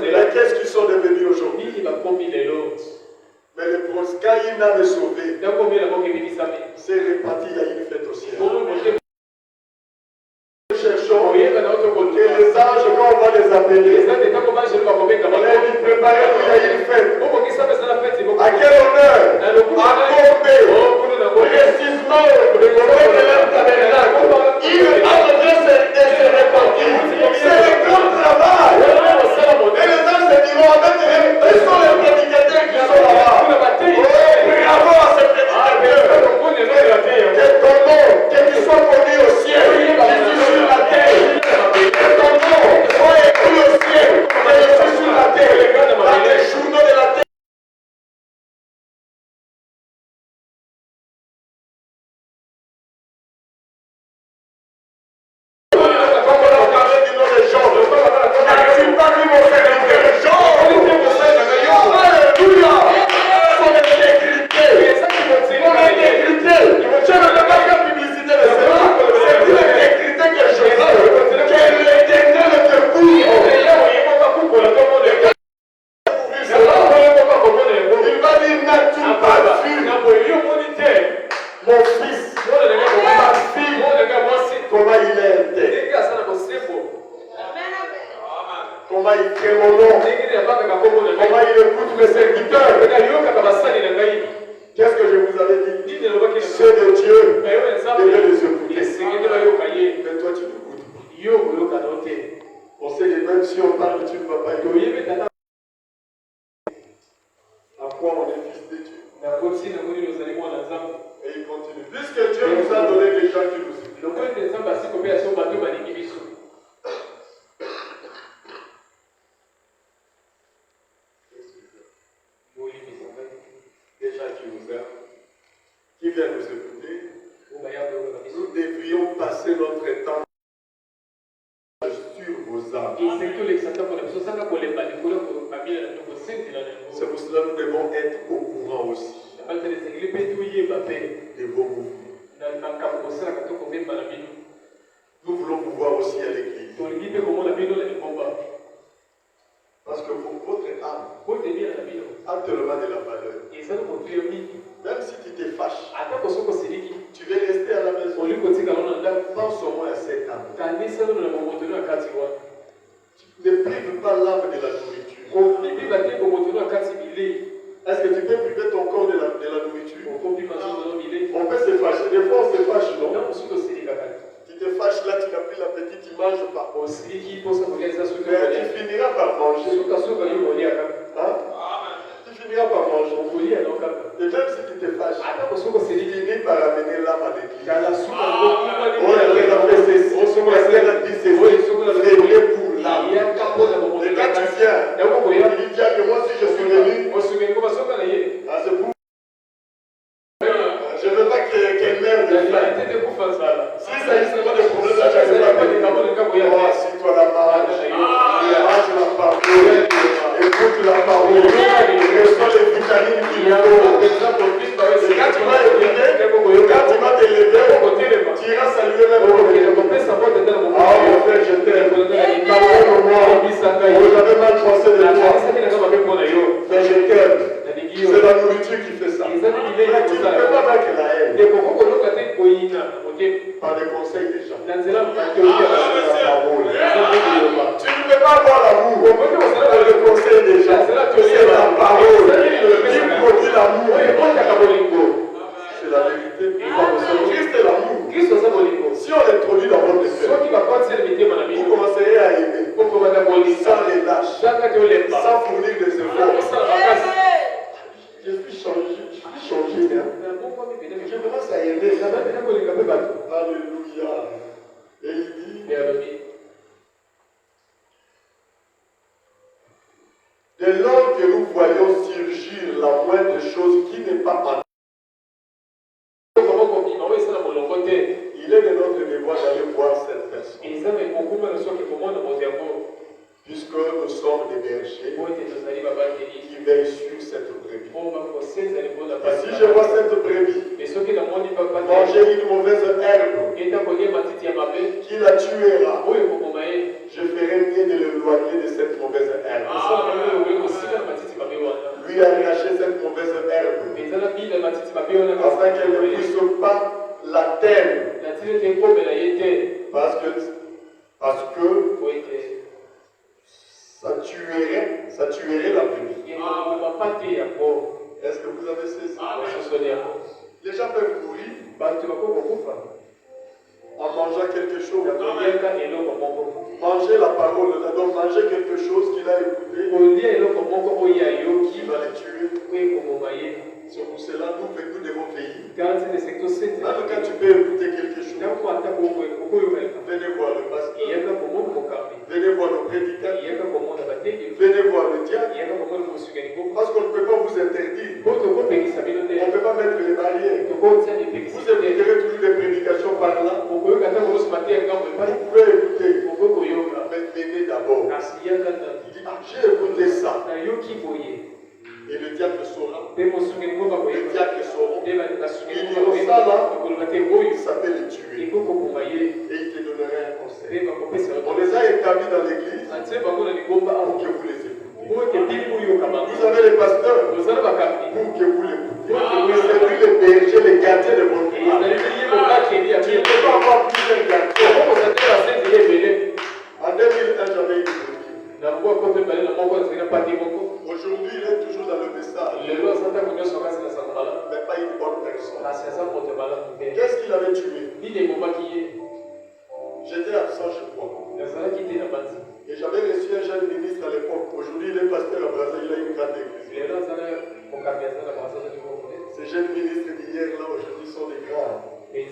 Mais qu'est-ce qu'ils sont devenus aujourd'hui? Mais le proscaï n'a sauvé. C'est réparti, il y a une fête au ciel. Nous cherchons que les anges, quand on va les appeler, on les dit préparer, il y a une fête. À quel honneur? À Gombe, précisément, le de leur tabernacle. Il a le bien se répartir. C'est le grand travail. Et les anges se diront, quels sont les prédicateurs qui sont là-bas? Bravo à ces prédicateurs. Que ton nom, que tu sois connu au ciel, que tu sois sur la terre. Que ton nom soit écrit au ciel, que je suis sur la terre. Dans les journaux de la terre. Qu'est-ce que je vous avais dit? C'est de Dieu. Mais toi, tu n'écoutes pas. On sait que même si on parle, tu ne vas pas écouter. À quoi on est fils de Dieu? Et il continue. Puisque Dieu nous a donné des gens qui nous écoutent. Des gens qui nous aiment, qui viennent nous écouter, nous devrions passer notre temps sur vos âmes. C'est pour cela que nous devons être au courant aussi de vos mouvements. Nous voulons pouvoir aussi à l'église. Parce que votre âme a tellement de la valeur. Même si tu te fâches, tu veux rester à la maison. Pense au moins à cette âme. Ne prive pas l'âme de la nourriture. Est-ce que tu peux priver ton corps de la nourriture? On peut se fâcher. Des fois, on se fâche, non? Tu te fâches là, tu n'as plus l'appétit, tu ne manges pas. Mais tu finiras par manger. Hein? Tu finiras par manger. Et même si tu te fâches, tu finis par amener l'âme à l'église. On a fait ceci, on a dit ceci. Dès lors que nous voyons surgir la moindre chose qui n'est pas en il est de notre devoir d'aller voir cette personne. Puisque nous sommes des bergers qui veillent sur cette brebis. Et si je vois cette brebis manger une mauvaise herbe qui la tuera, je ferai mieux de l'éloigner de cette mauvaise herbe. Lui arracher cette mauvaise herbe afin qu'elle ne puisse pas l'atteindre. Parce que ça tuerait la brebis. Est-ce que vous avez saisi? Les gens peuvent mourir en mangeant quelque chose. Manger la parole, donc manger quelque chose qu'il a écouté, qui va les tuer. C'est pour cela nous devons veiller. Même quand tu peux écouter quelque chose, venez voir le pasteur, venez voir le prédicateur, venez voir le diable, parce qu'on ne peut pas vous interdire. On ne peut pas mettre les barrières. Vous écouterez toujours des prédications par là. Vous pouvez écouter. Mais venez d'abord. Il dit, j'ai écouté ça. Et le diable saura. Les diables sauront. Ils diront ça là, ça peut les tuer. Et il te donnerait un conseil. On les a établis dans l'église pour que vous les écoutez. Vous avez les pasteurs pour que vous l'écoutez. C'est lui le berger, le gardien de votre âme. Tu ne peux pas avoir plusieurs gardiens. En 2001, j'avais une aujourd'hui, il est toujours dans le message. Mais pas une bonne personne. Qu'est-ce qu'il avait tué? J'étais absent chez moi. Et j'avais reçu un jeune ministre à l'époque. Aujourd'hui, il est pasteur à Brazzaville, il a une grande église. Ces jeunes ministres d'hier, là, aujourd'hui, sont des grands. Mais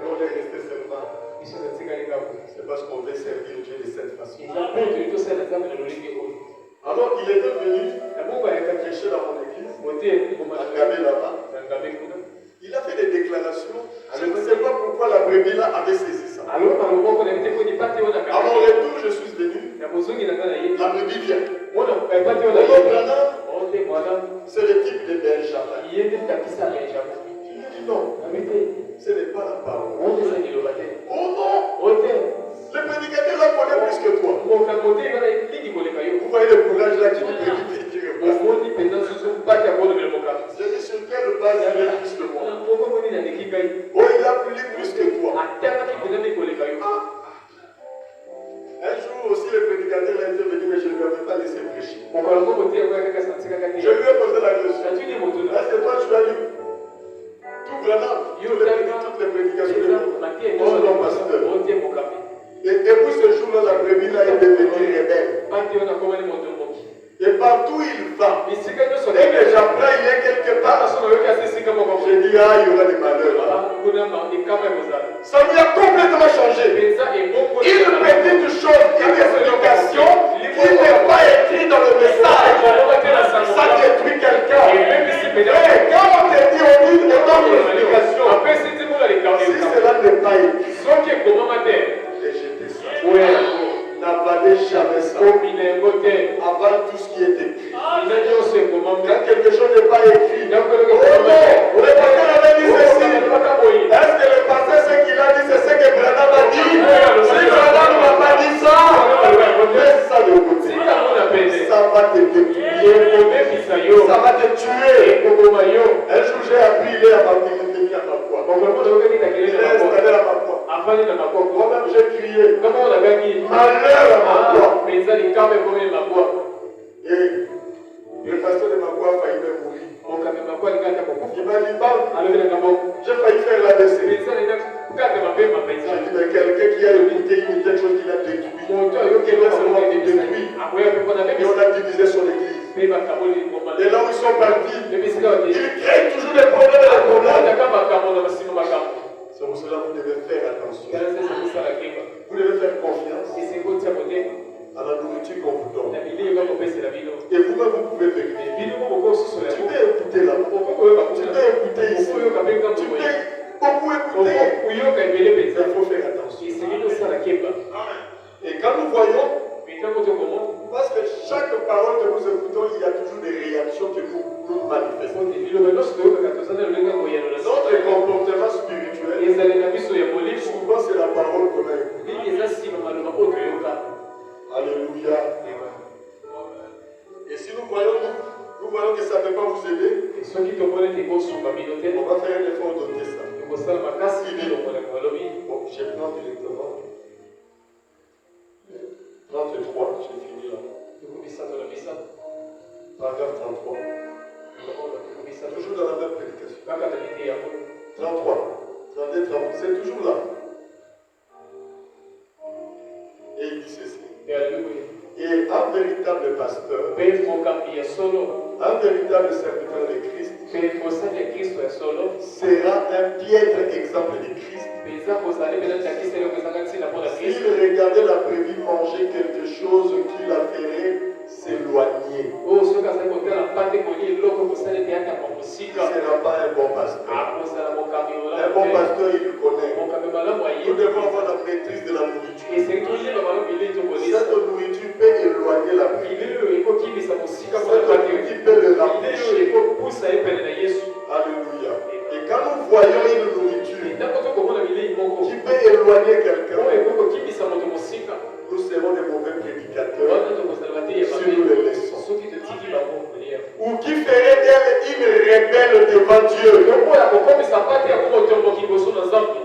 on est resté seulement. C'est parce qu'on veut servir Dieu de cette façon. Alors il était venu prêcher dans mon église, regarder là-bas. Il a fait des déclarations. Je ne sais pas pourquoi la brebis là avait saisi ça. À mon retour, je suis venu. La brebis vient. C'est le type de Benjamin. Je lui dis non. Ce n'est pas la parole. Oh non! Le prédicateur là connaît plus que toi. Vous voyez le courage là qui nous prédit. Je dis sur quelle base il est plus que moi. Oh, il a plus que toi. Un jour aussi, le prédicateur là était venu, mais je ne lui avais pas laissé prêcher. Je lui ai posé la question. Est-ce que toi tu as lu tout vraiment, toutes les prédications de mon pasteur? Et depuis ce jour-là, la brebis là est devenue rebelle. Et partout il va, dès que j'apprends, il est quelque part, je dis, ah, il y aura des malheurs. Ça lui a complètement changé. Une petite chose, une explication qui n'est pas écrite dans le message, ça détruit quelqu'un. Et quand on te dit, on dit, on donne une explication. Si cela n'est pas écrit, et j'étais ça. N'avalez jamais ça. Avale tout ce qui est écrit. Quand quelque chose n'est pas écrit, oh non, le pasteur avait dit ceci. Est-ce que le pasteur, ce qu'il a dit, c'est ce que Branham a dit? Si Branham n'a pas dit ça, laisse ça de côté. Ça va te détruire. Ça va te tuer. Un jour, j'ai appris, il est à ma foi. Il est installé à ma foi. Moi-même, j'ai crié. Malheur à ma foi. Et le pasteur de ma foi a failli me mourir. Il m'a dit, j'ai failli faire la l'ADC. J'ai dit, mais quelqu'un qui a écouté quelque chose qu'il a détruit. Il a seulement détruit. Et on a divisé son église. Et là où ils sont partis, ils créent toujours des problèmes et des problèmes. C'est pour cela que vous devez faire attention. Vous devez faire confiance à la nourriture. nourriture qu'on vous donne. na bilei bakopesela bino Et vous-même, vous pouvez vérifier. bino moko bokosusola Tu yango peux écouter là. okoyoka Tu kuna peux écouter ici. okoyoka mpe ngambo Tu boye peux beaucoup écouter. okoyoka ebele mpenza Il faut faire attention. esengeli osala keba Et quand nous voyons, mpe ntango tokomona parce que chaque parole que nous écoutons, il y a toujours des réactions que nous manifestons. biloba nyonso toyokaka toza na lolenga koyanola Notre comportement spirituel, ezali na biso ya molimo souvent c'est la parole qu'on a écoutée. mingi eza nsima maloba oyo toyoka Alléluia. Et si nous voyons que ça ne peut pas vous aider, soki tomoni ete kosunga bino te on va faire un effort d'ôter ça. tokosala makasi bino koleka balobi Bon, je prends directement. 33, j'ai fini là. tokomisato na misato Paragraphe 33. tokomisato Toujours dans la même prédication. kaka na mite yango 33. 32, 30. C'est toujours là. Et il dit ceci. Alléluia. Et un véritable pasteur, Mpe mokambi ya solo un véritable serviteur de Christ, mpe mosali ya kristo ya solo sera un piètre exemple de Christ. mpenza kozali mpena ntakisa eloko ezanga ntina mpo na kristo S'il regardait la brebis manger quelque chose qui la ferait s'éloigner, oyo soki azali kotala mpate kolia eloko kosala ete yakama ce mosika ne sera pas un bon pasteur. akozala mokambi Un bon pasteur, il le connaît. mokambi malamu Nous ayebi devons avoir la maîtrise de la nourriture. esengeli toyeba malamu bilei tokolisa Cette nourriture peut éloigner la brebis. bilei oyo ekokimisa mosika Cette nourriture peut le bilei oyo rapprocher. ekopusa ye pene na yesu Alléluia. Et quand nous voyons une nourriture ntango tokomona bilei moko qui peut éloigner quelqu'un, oyo ekokokimisa moto mosika nous serons des mauvais prédicateurs wana tokozala te ya si nous mabe les laissons. soki totiki bango kolia Ou qui ferait d'elle une rebelle devant Dieu. lokola kokomisa mpate yango motomboki liboso na nzambe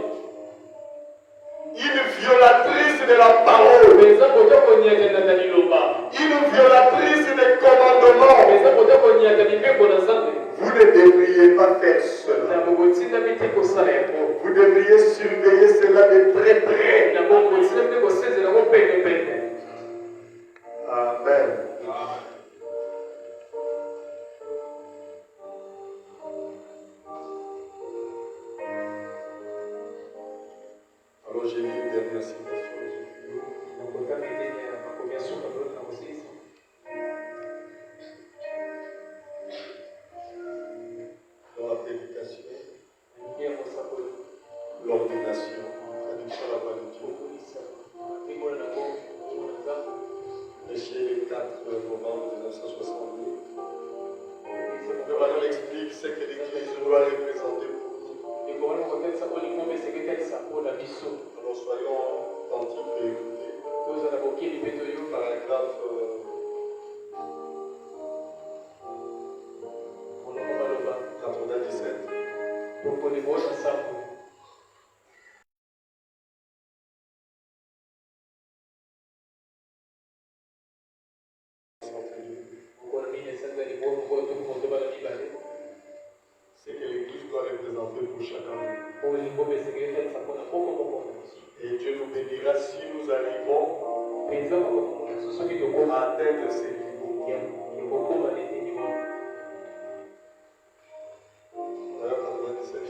Une violatrice de la parole. mpenza koto koniata na liloba Une violatrice des commandements. mpenza koto koniata mibeko na nzambe Vous ne devriez pas faire cela. na bokotindami te kosala yango Vous devriez surveiller cela de très près. na bokotindami te kosenzela yango penepene Amen. Alors j'ai mis une dernière citation. nakotami ndenge ya makomi ya suka toloti na kosilisa Dans la prédication, ya mosakoli l'ordination, traduction la voix de Dieu. kokolisa mingona nango na nzambe Péché le 4 novembre 1962. Le Manon explique ce que l'Église doit représenter pour nous. ekomani kotalisa olingo mpe eseketalisa mpona biso Alors soyons attentifs et écoutez. tozala bokeli mpe toyoka Paragraphe monoko baloba 97. pokoli bona nsambo mokolo mine esanza libomo oyo tokomotoba na mibale C'est que l'Église doit représenter pour chacun de nous. olingo mpe eseketalisa mpona moko na biso Et Dieu nous bénira si nous arrivons mpenza makomo na biso soki tokoma à atteindre ces niveaux. ya kokoma nete nivo Paragraphe 97.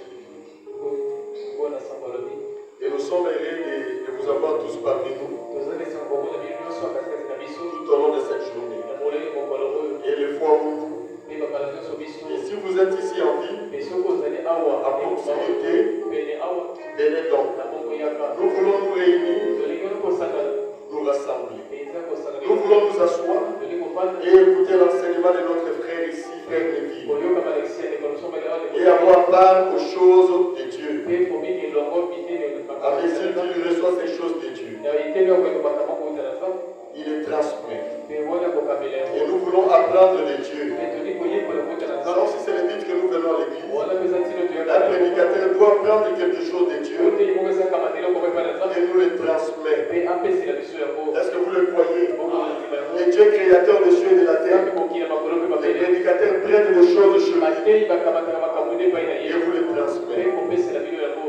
bona nsambo alobi Et nous sommes heureux de vous avoir tous parmi nous tozali esika komona bino nyonso ya katikati na biso tout au long de cette journée. na molenge mokolo oyo Et les fois où, mpe bakala nyonso biso et si vous êtes ici en vie, mpe soki ozali awa à proximité, pene awa venez donc. na bongo yaka Nous voulons nous réunir, tolingi kosangana nous rassembler. mpenza kosangana Nous voulons nous asseoir tolingi kofanda et écouter l'enseignement de notre frère ici, frère Lévi, koyoka malekisi ya ndeko moso mbele wana et avoir part aux choses de Dieu. mpe komiki elongo minene Avec ceux qui reçoit ces choses de Dieu, na iteli okoyeba makambo kouta na nzambe il les transmet. mpe wana kokamela Et yango nous voulons apprendre de Dieu. mpe toli koyekola kouta na Ça nzambe aussi, c'est le but que nous venons à l'église. wana mpenza ntino Un toyaka prédicateur doit apprendre quelque chose de Dieu ote moko ezaka eloko moko epa na nzambe et nous le transmet. mpe apesela biso yango Est-ce que vous le croyez? okolandima yango Le Dieu créateur des cieux et de la terre, nzambe kokila makolo mpe les babele prédicateurs prennent les choses chez lui batei bakamataka makambo nde epai na ye et vous les mpe transmet, kopesela bino yango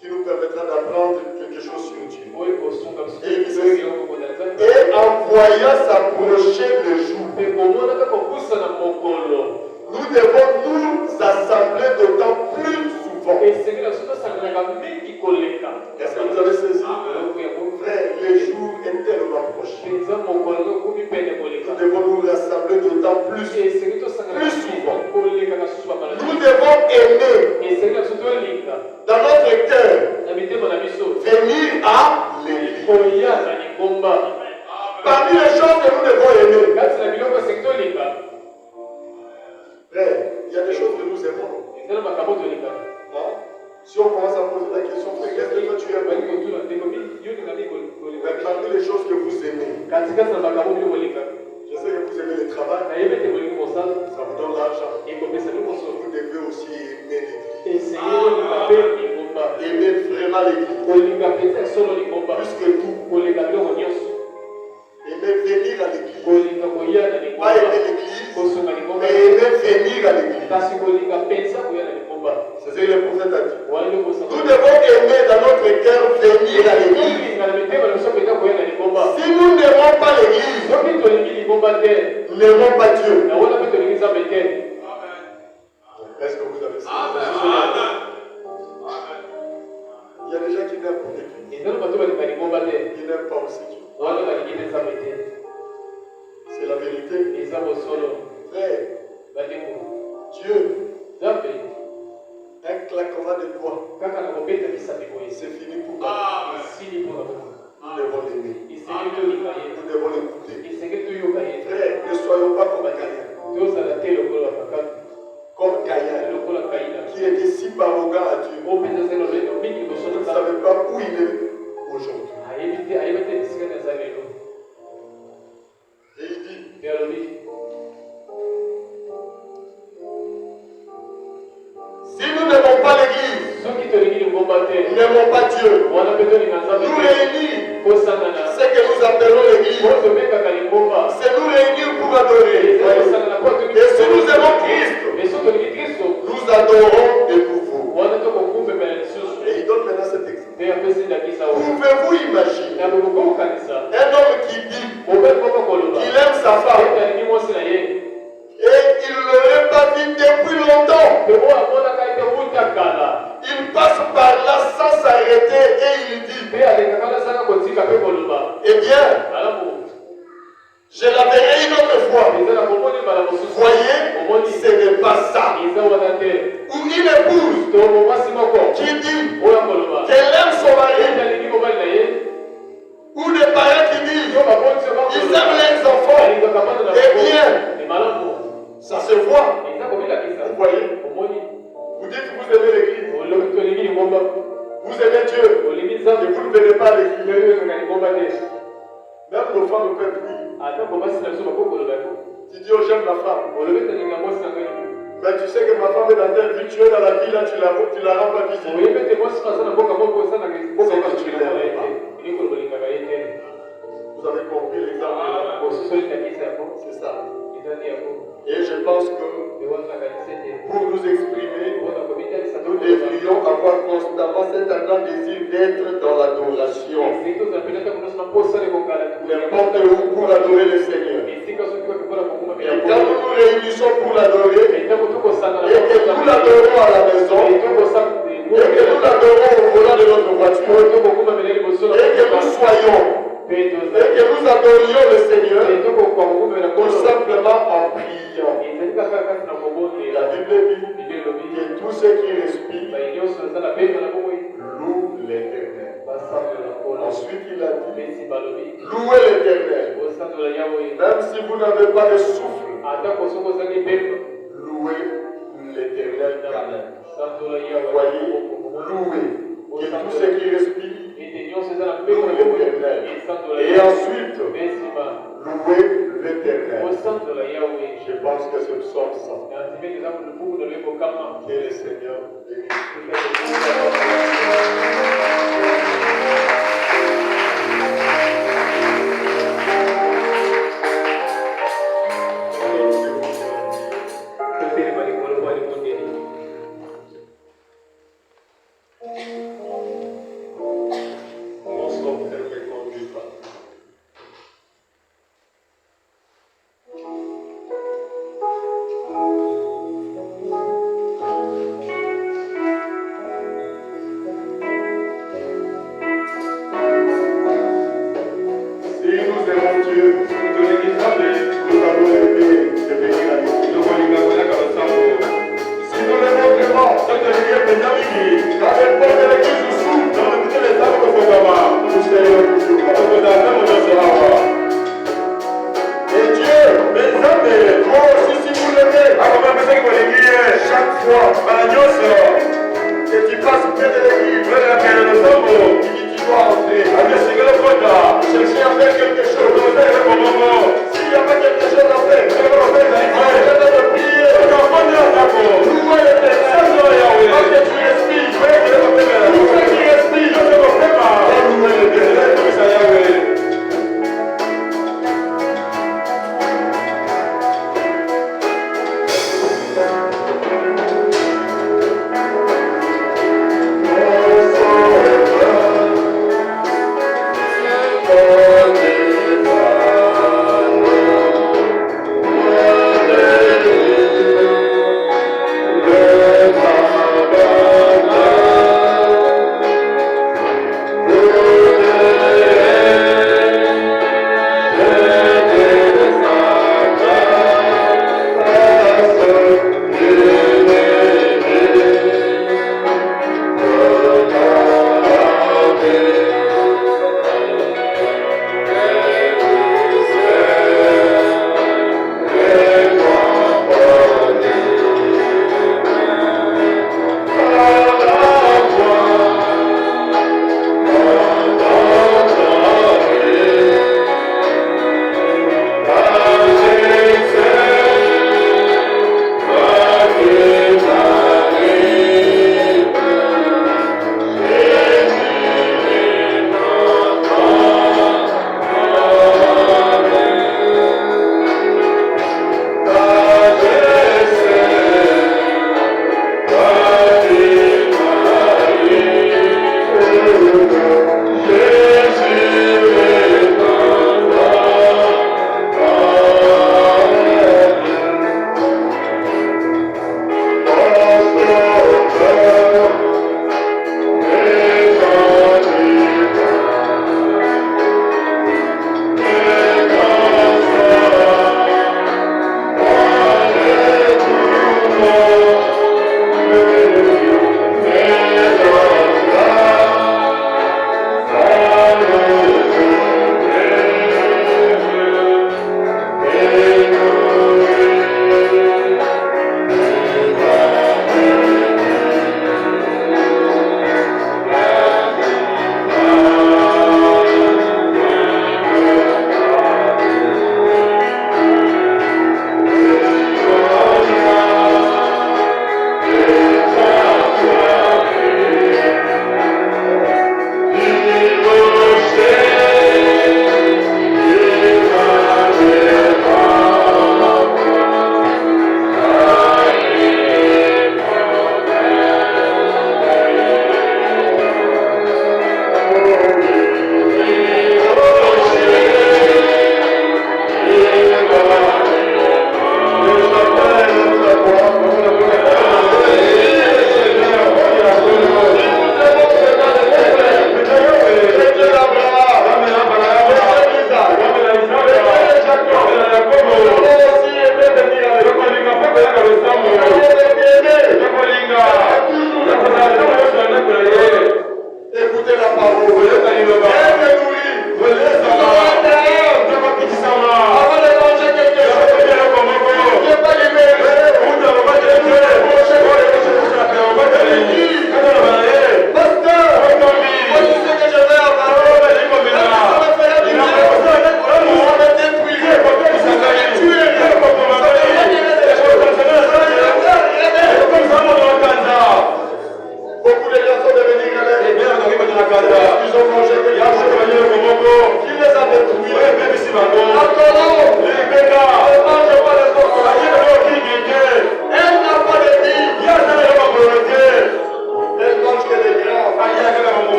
qui nous permettra d'apprendre quelque chose sur Dieu. oyo kosunga biso Et eloko kokonda na nzambe Et en voyant s'approcher le jour, mpe komonaka kopusana mokolo nous devons nous assembler d'autant plus souvent. esengeli na biso tosanganaka mingi koleka Est-ce que vous avez saisi? eloko yango Frère, les jours est tellement proche. mpenza mokolo okomi Parmi les choses que nous devons aimer, frère, il y a des choses que nous aimons. Hein? Si on commence à poser la question, frère, qu'est-ce que toi tu aimes? Mais parmi les choses que vous aimez, je sais que vous aimez le travail, ça vous donne l'argent. Vous devez aussi aimer l'église. Aimer vraiment l'église. Plus que tout. Aimer venir à l'église. Pas aimer l'église, mais aimer venir à l'église. C'est ce que le prophète a dit. Nous devons aimer dans notre cœur venir à l'église. Si nous n'aimons pas l'église, nous n'aimons pas Dieu. Est-ce que vous avez ça? Il y a des gens qui n'aiment pas l'église. Qui n'aiment pas aussi Dieu. C'est la vérité. Frère, Dieu, un claquement de doigts, c'est fini pour nous. Nous devons l'aimer. Nous devons l'écouter. Frère, ne soyons pas comme Caïn. Comme Caïn, qui était si arrogant à Dieu. Vous ne savez pas où il est aujourd'hui. Et il dit, si nous n'aimons pas l'église, nous n'aimons pas Dieu. Nous réunir, ce que nous appelons l'église, c'est nous réunir pour adorer. Et si nous aimons Christ, nous adorons de nouveau. Et il donne maintenant cet exemple. Pouvez-vous imaginer un homme qui dit qu'il aime sa femme et il ne l'aurait pas vu depuis longtemps? Il passe par là sans s'arrêter et il dit, eh bien, je la verrai une autre fois. Voyez, ce n'est pas ça. Ou une épouse qui dit qu'elle aime son mari. Ou des parents qui disent ils aiment les enfants. Eh bien, ça se voit. Vous voyez? Vous dites que vous aimez l'église. Vous aimez Dieu. Et vous ne venez pas à l'église. Même nos femmes peuvent dire. Tu dis, oh, j'aime ma femme. Mais tu sais que ma femme est dans telle vie, tu es dans la vie, là, tu la rends pas visite. Pourquoi tu l'aimes pas? Vous avez compris l'exemple? C'est ça. Et je pense que pour nous exprimer, nous devrions avoir constamment cet ardent désir d'être dans l'adoration. N'importe où pour adorer le Seigneur. Et quand nous nous réunissons pour l'adorer, et que nous l'adorons à la maison, et que nous l'adorons au volant de notre voiture, et que nous soyons, et que nous adorions le Seigneur, tout simplement en priant. La Bible dit que tous ceux qui respirent louent l'Éternel. Ensuite, il a dit, louez l'Éternel. Même si vous n'avez pas de souffle, louez l'Éternel quand même. Voyez, louez. Que tous ceux qui respirent louent l'Éternel. Et ensuite, louez l'Éternel. Je pense que ce psaume 100. Que le Seigneur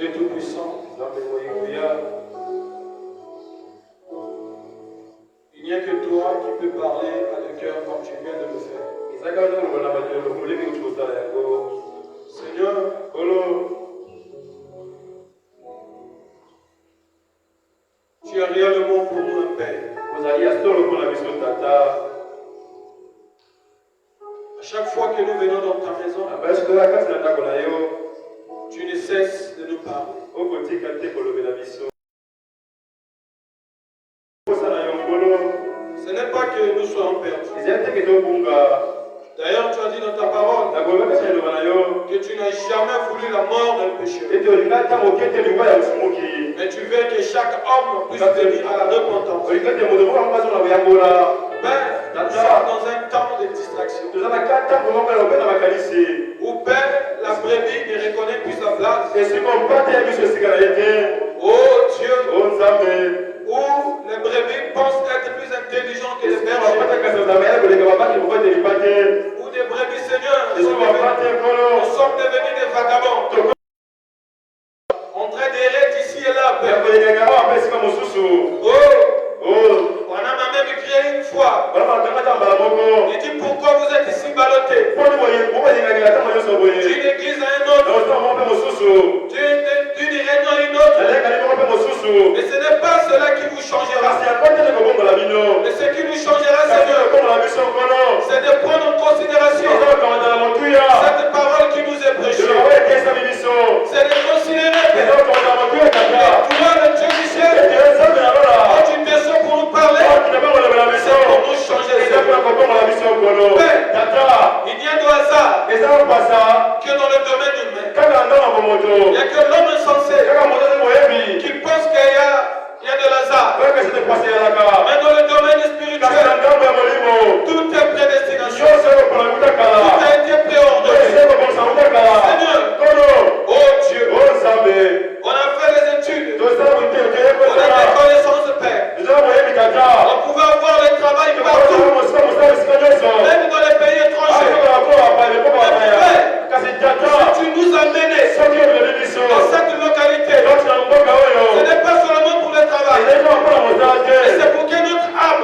Dieu Tout-Puissant, il n'y a que toi qui peux parler à nos cœurs comme tu viens de le faire. Seigneur, tu as réellement pour nous un Père. À chaque fois que nous venons dans ta maison, tu ne cesses de nous parler. Ce n'est pas que nous soyons perdus. D'ailleurs, tu as dit dans ta parole que tu n'as jamais voulu la mort d'un pécheur. Mais tu veux que chaque homme puisse venir à la repentance. Père, Nous sommes dans un temps de distraction. Où Père, la brebis ne reconnaît plus sa place. Oh Dieu, où les brebis pensent être plus intelligents que les bergers. Où des brebis, Seigneur, nous sommes devenus des vagabonds. En train d'errer d'ici et là, Père. On a même crié une fois. Il dit pourquoi vous êtes ici ballottés. D'une église à une autre. D'une réunion à une autre. Et ce n'est pas cela qui vous changera. Mais ce qui nous changera, Seigneur, c'est de prendre en considération cette parole qui nous est prêchée. C'est de considérer que toi, le Dieu du ciel, quand tu descends pour nous parler, c'est pour nous changer. Père, il n'y a de hasard que dans le domaine humain. Il n'y a que l'homme insensé qui pense qu'il y a de hasard. Mais dans le domaine spirituel, tout est prédestination. Tout a été préordonné. Seigneur, oh Dieu, on a fait les études. On a des connaissances, Père. On pouvait avoir le travail partout. Même dans les pays étrangers. Mais si tu nous as menés dans cette localité, ce n'est pas seulement pour le travail, mais c'est pour que notre âme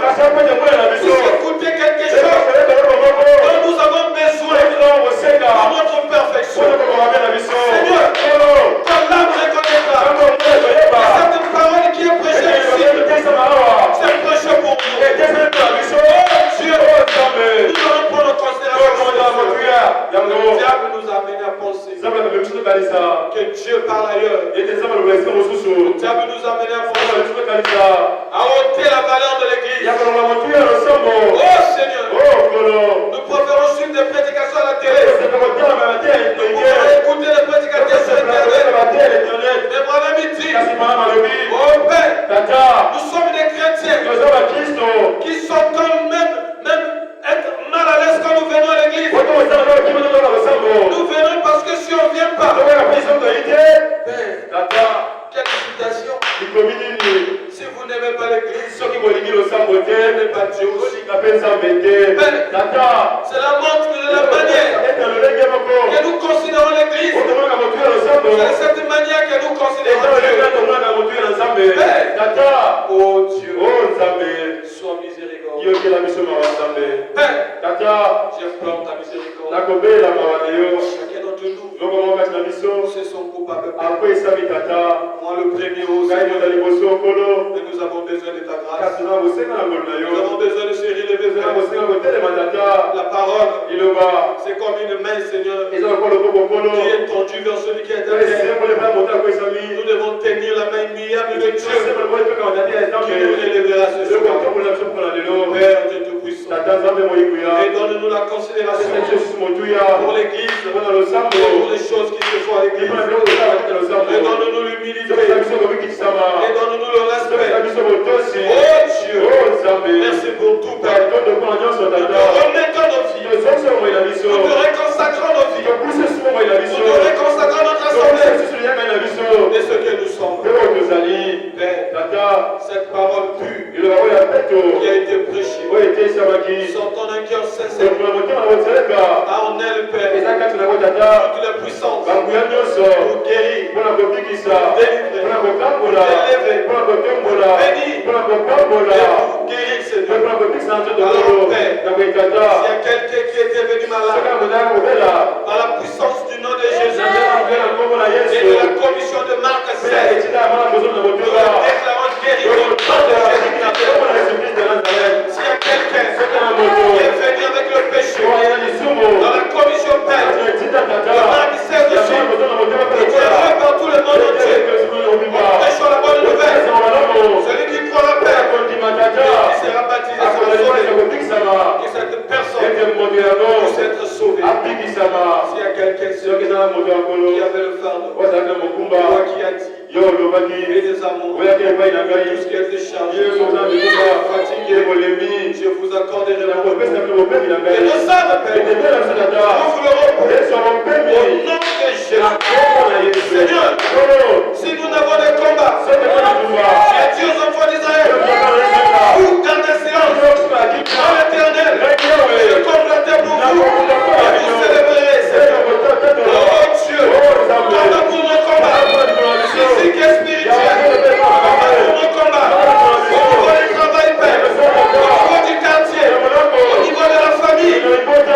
puisse écouter quelque chose dont nous avons besoin pour notre perfection. Seigneur, ton âme reconnaîtra que cette parole qui est prêchée ici, c'est prêché pour nous. Oh Dieu, nous allons prendre en considération. Le diable nous a amené à penser que Dieu parle ailleurs. Le diable nous a amené à penser à ôter la valeur de l'église. Oh Seigneur, nous préférons suivre des prédications à la télé. Nous préférons écouter des prédicateurs sur Internet. Mais moi-même il dit, oh Père, nous sommes des chrétiens qui sont quand même être mal à l'aise quand nous venons à l'église. Nous venons parce que si on ne vient pas, quelle citation. Si vous n'aimez pas l'église, vous n'aimez pas Dieu aussi. C'est la montre de la manière que nous considérons l'église. C'est cette manière que nous considérons Dieu. Oh Dieu, sois miséricordieux. Père, j'implore ta miséricorde. Chacun d'entre nous, c'est son coupable. Moi le premier aussi. Mais nous avons besoin de ta grâce. Nous avons besoin de se relever vers la parole. C'est comme une main, Seigneur, qui est tendue vers celui qui est derrière. Nous devons tenir la main immuable de Dieu qui nous relèvera ce soir. Père Dieu Tout-Puissant, et donne-nous la considération pour l'église, pour les choses qui se font à l'église. Et donne-nous l'humilité. Et donne-nous le respect. Oh Dieu, merci pour tout, Père. Nous te remettons nos vies. Nous te reconsacrons nos vies. Nous te reconsacrons notre assemblée. Et ce que nous sommes. Père, cette parole pure qui a été prêchée, sortant d'un cœur sincère, a en elle, Père, toute la puissance pour guérir, pour délivrer, pour élever, pour bénir, et pour guérir ces deux. Alors, Père, s'il y a quelqu'un qui était venu malade, par la puissance du nom de Jésus et de la commission de Marc 16, nous déclarons guéri au nom de Jésus. S'il y a quelqu'un qui est venu avec le péché, dans la commission Père, le Marc 16 aussi, il est par tout le monde entier. Prêchons la bonne nouvelle. Celui qui croit la Père, qui sera baptisé sur le soleil, que cette personne puisse être sauvée. S'il y a quelqu'un qui avait le fardeau, toi qui a dit, et des amours, tout ce qui a été chargé, fatigué, je vous accorderai la repos. Et nos âmes, Père, ouvre le repos. Au nom de Jésus. Seigneur, si nous n'avons des combats, j'ai dit aux enfants d'Israël, vous gardez séance à l'éternel, je combattais pour vous, et vous célébrerez, Seigneur. Oh Dieu, combat pour nos combats, physique et spirituel, combat pour nos combats, au niveau du travail, Père, au niveau du quartier, au niveau de la famille, au niveau de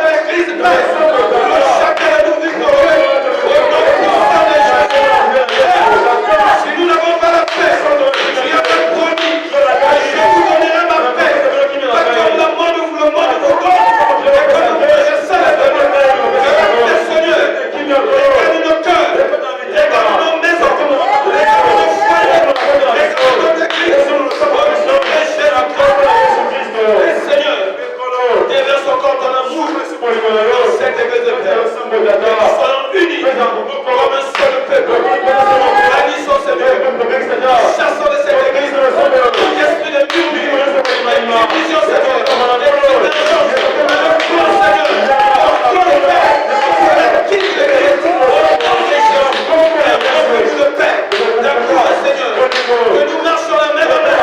l'église, Père, pour chacun de nous victorieux, au nom puissant de Jésus. Si nous n'avons pas la paix, tu avais promis, je vous donnerai ma paix, pas comme le monde vous donne, et comme je sais la donner. Seigneur, regarde nos cœurs, regarde nos maisons, regarde nos foyers, regarde nos églises, au nom de Jésus-Christ. Et Seigneur, déverse encore ton amour dans cette église de Père. Que nous soyons unis comme un seul peuple. Bannissons Seigneur, chassons de cette église tout esprit de murmure, de division Seigneur, de divergence, Seigneur, notre Père, quitte l'église, au nom de Jésus, de paix, d'accord Seigneur, que nous marchions la même main,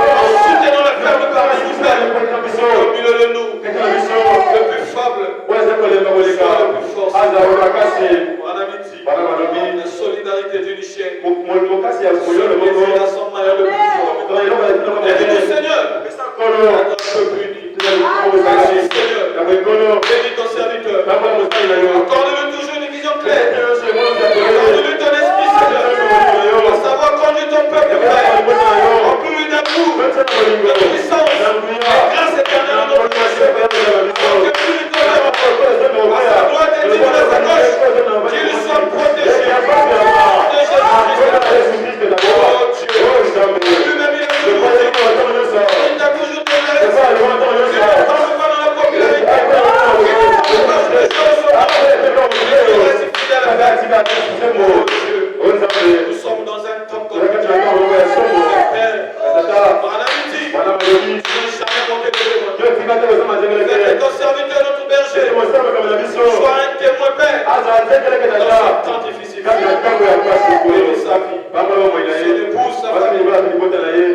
en soutenant le peuple parmi nous, Père, au milieu de nous, le plus faible, soit le plus fort, en amitié, la solidarité d'une chaîne, à son malheur le plus fort. Aide-nous Seigneur, à notre peuple uni. Seigneur, bénis ton serviteur, accorde-lui toujours une vision claire, accorde-lui ton esprit Seigneur, à savoir conduire ton peuple, remplis-lui d'amour, de puissance, de grâce éternelle à notre Dieu, que tu lui donnes à sa droite et dit à sa gauche, qu'il soit protégé, de Jésus-Christ. Oh Dieu, lui-même il est toujours il t'a toujours donné la raison, tu ne tombes pas dans la popularité, nous sommes dans un temps comme Père, en amitié, tu n'es jamais monté de témoin. Fais que ton serviteur, notre berger, soit un témoin, Père, dans ce temps difficile. Bénis sa vie, son épouse, sa famille,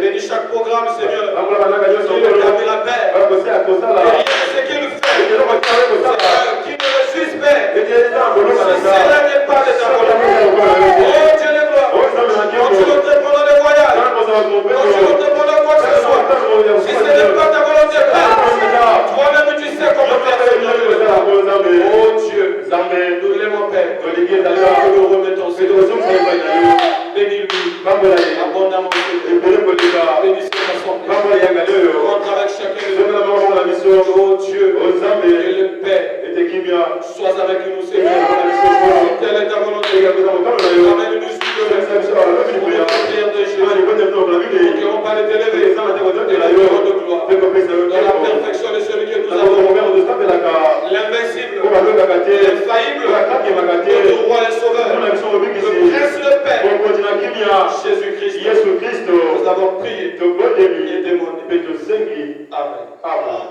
bénis chaque programme, Seigneur, qui lui établit la paix, et ce qu'il fait, Seigneur, qui ne le suspecte, si cela n'est pas de ta volonté. Oh Dieu de gloire, quand tu l'obtiens pendant les voyages, quand tu l'obtiens pendant quoi que ce soit, si ce n'est pas ta volonté, Père, toi-même tu sais comment faire, Seigneur. Oh Dieu, nous l'aimons, Père, nous nous remettons, Seigneur. Bénis-lui, abondamment, bénis cette assemblée, rentre avec chacun de nous. Oh Dieu, et le paix, sois avec nous, Seigneur. Telle est ta volonté, ramène-nous sur le prière de Jésus. Nous n'irons pas les élever, et la gloire de gloire, dans la perfection de celui que nous avons, l'invincible, l'infaillible, notre roi et sauveur, le prince de paix, Jésus-Christ. Nous avons prié et demandé. Amen.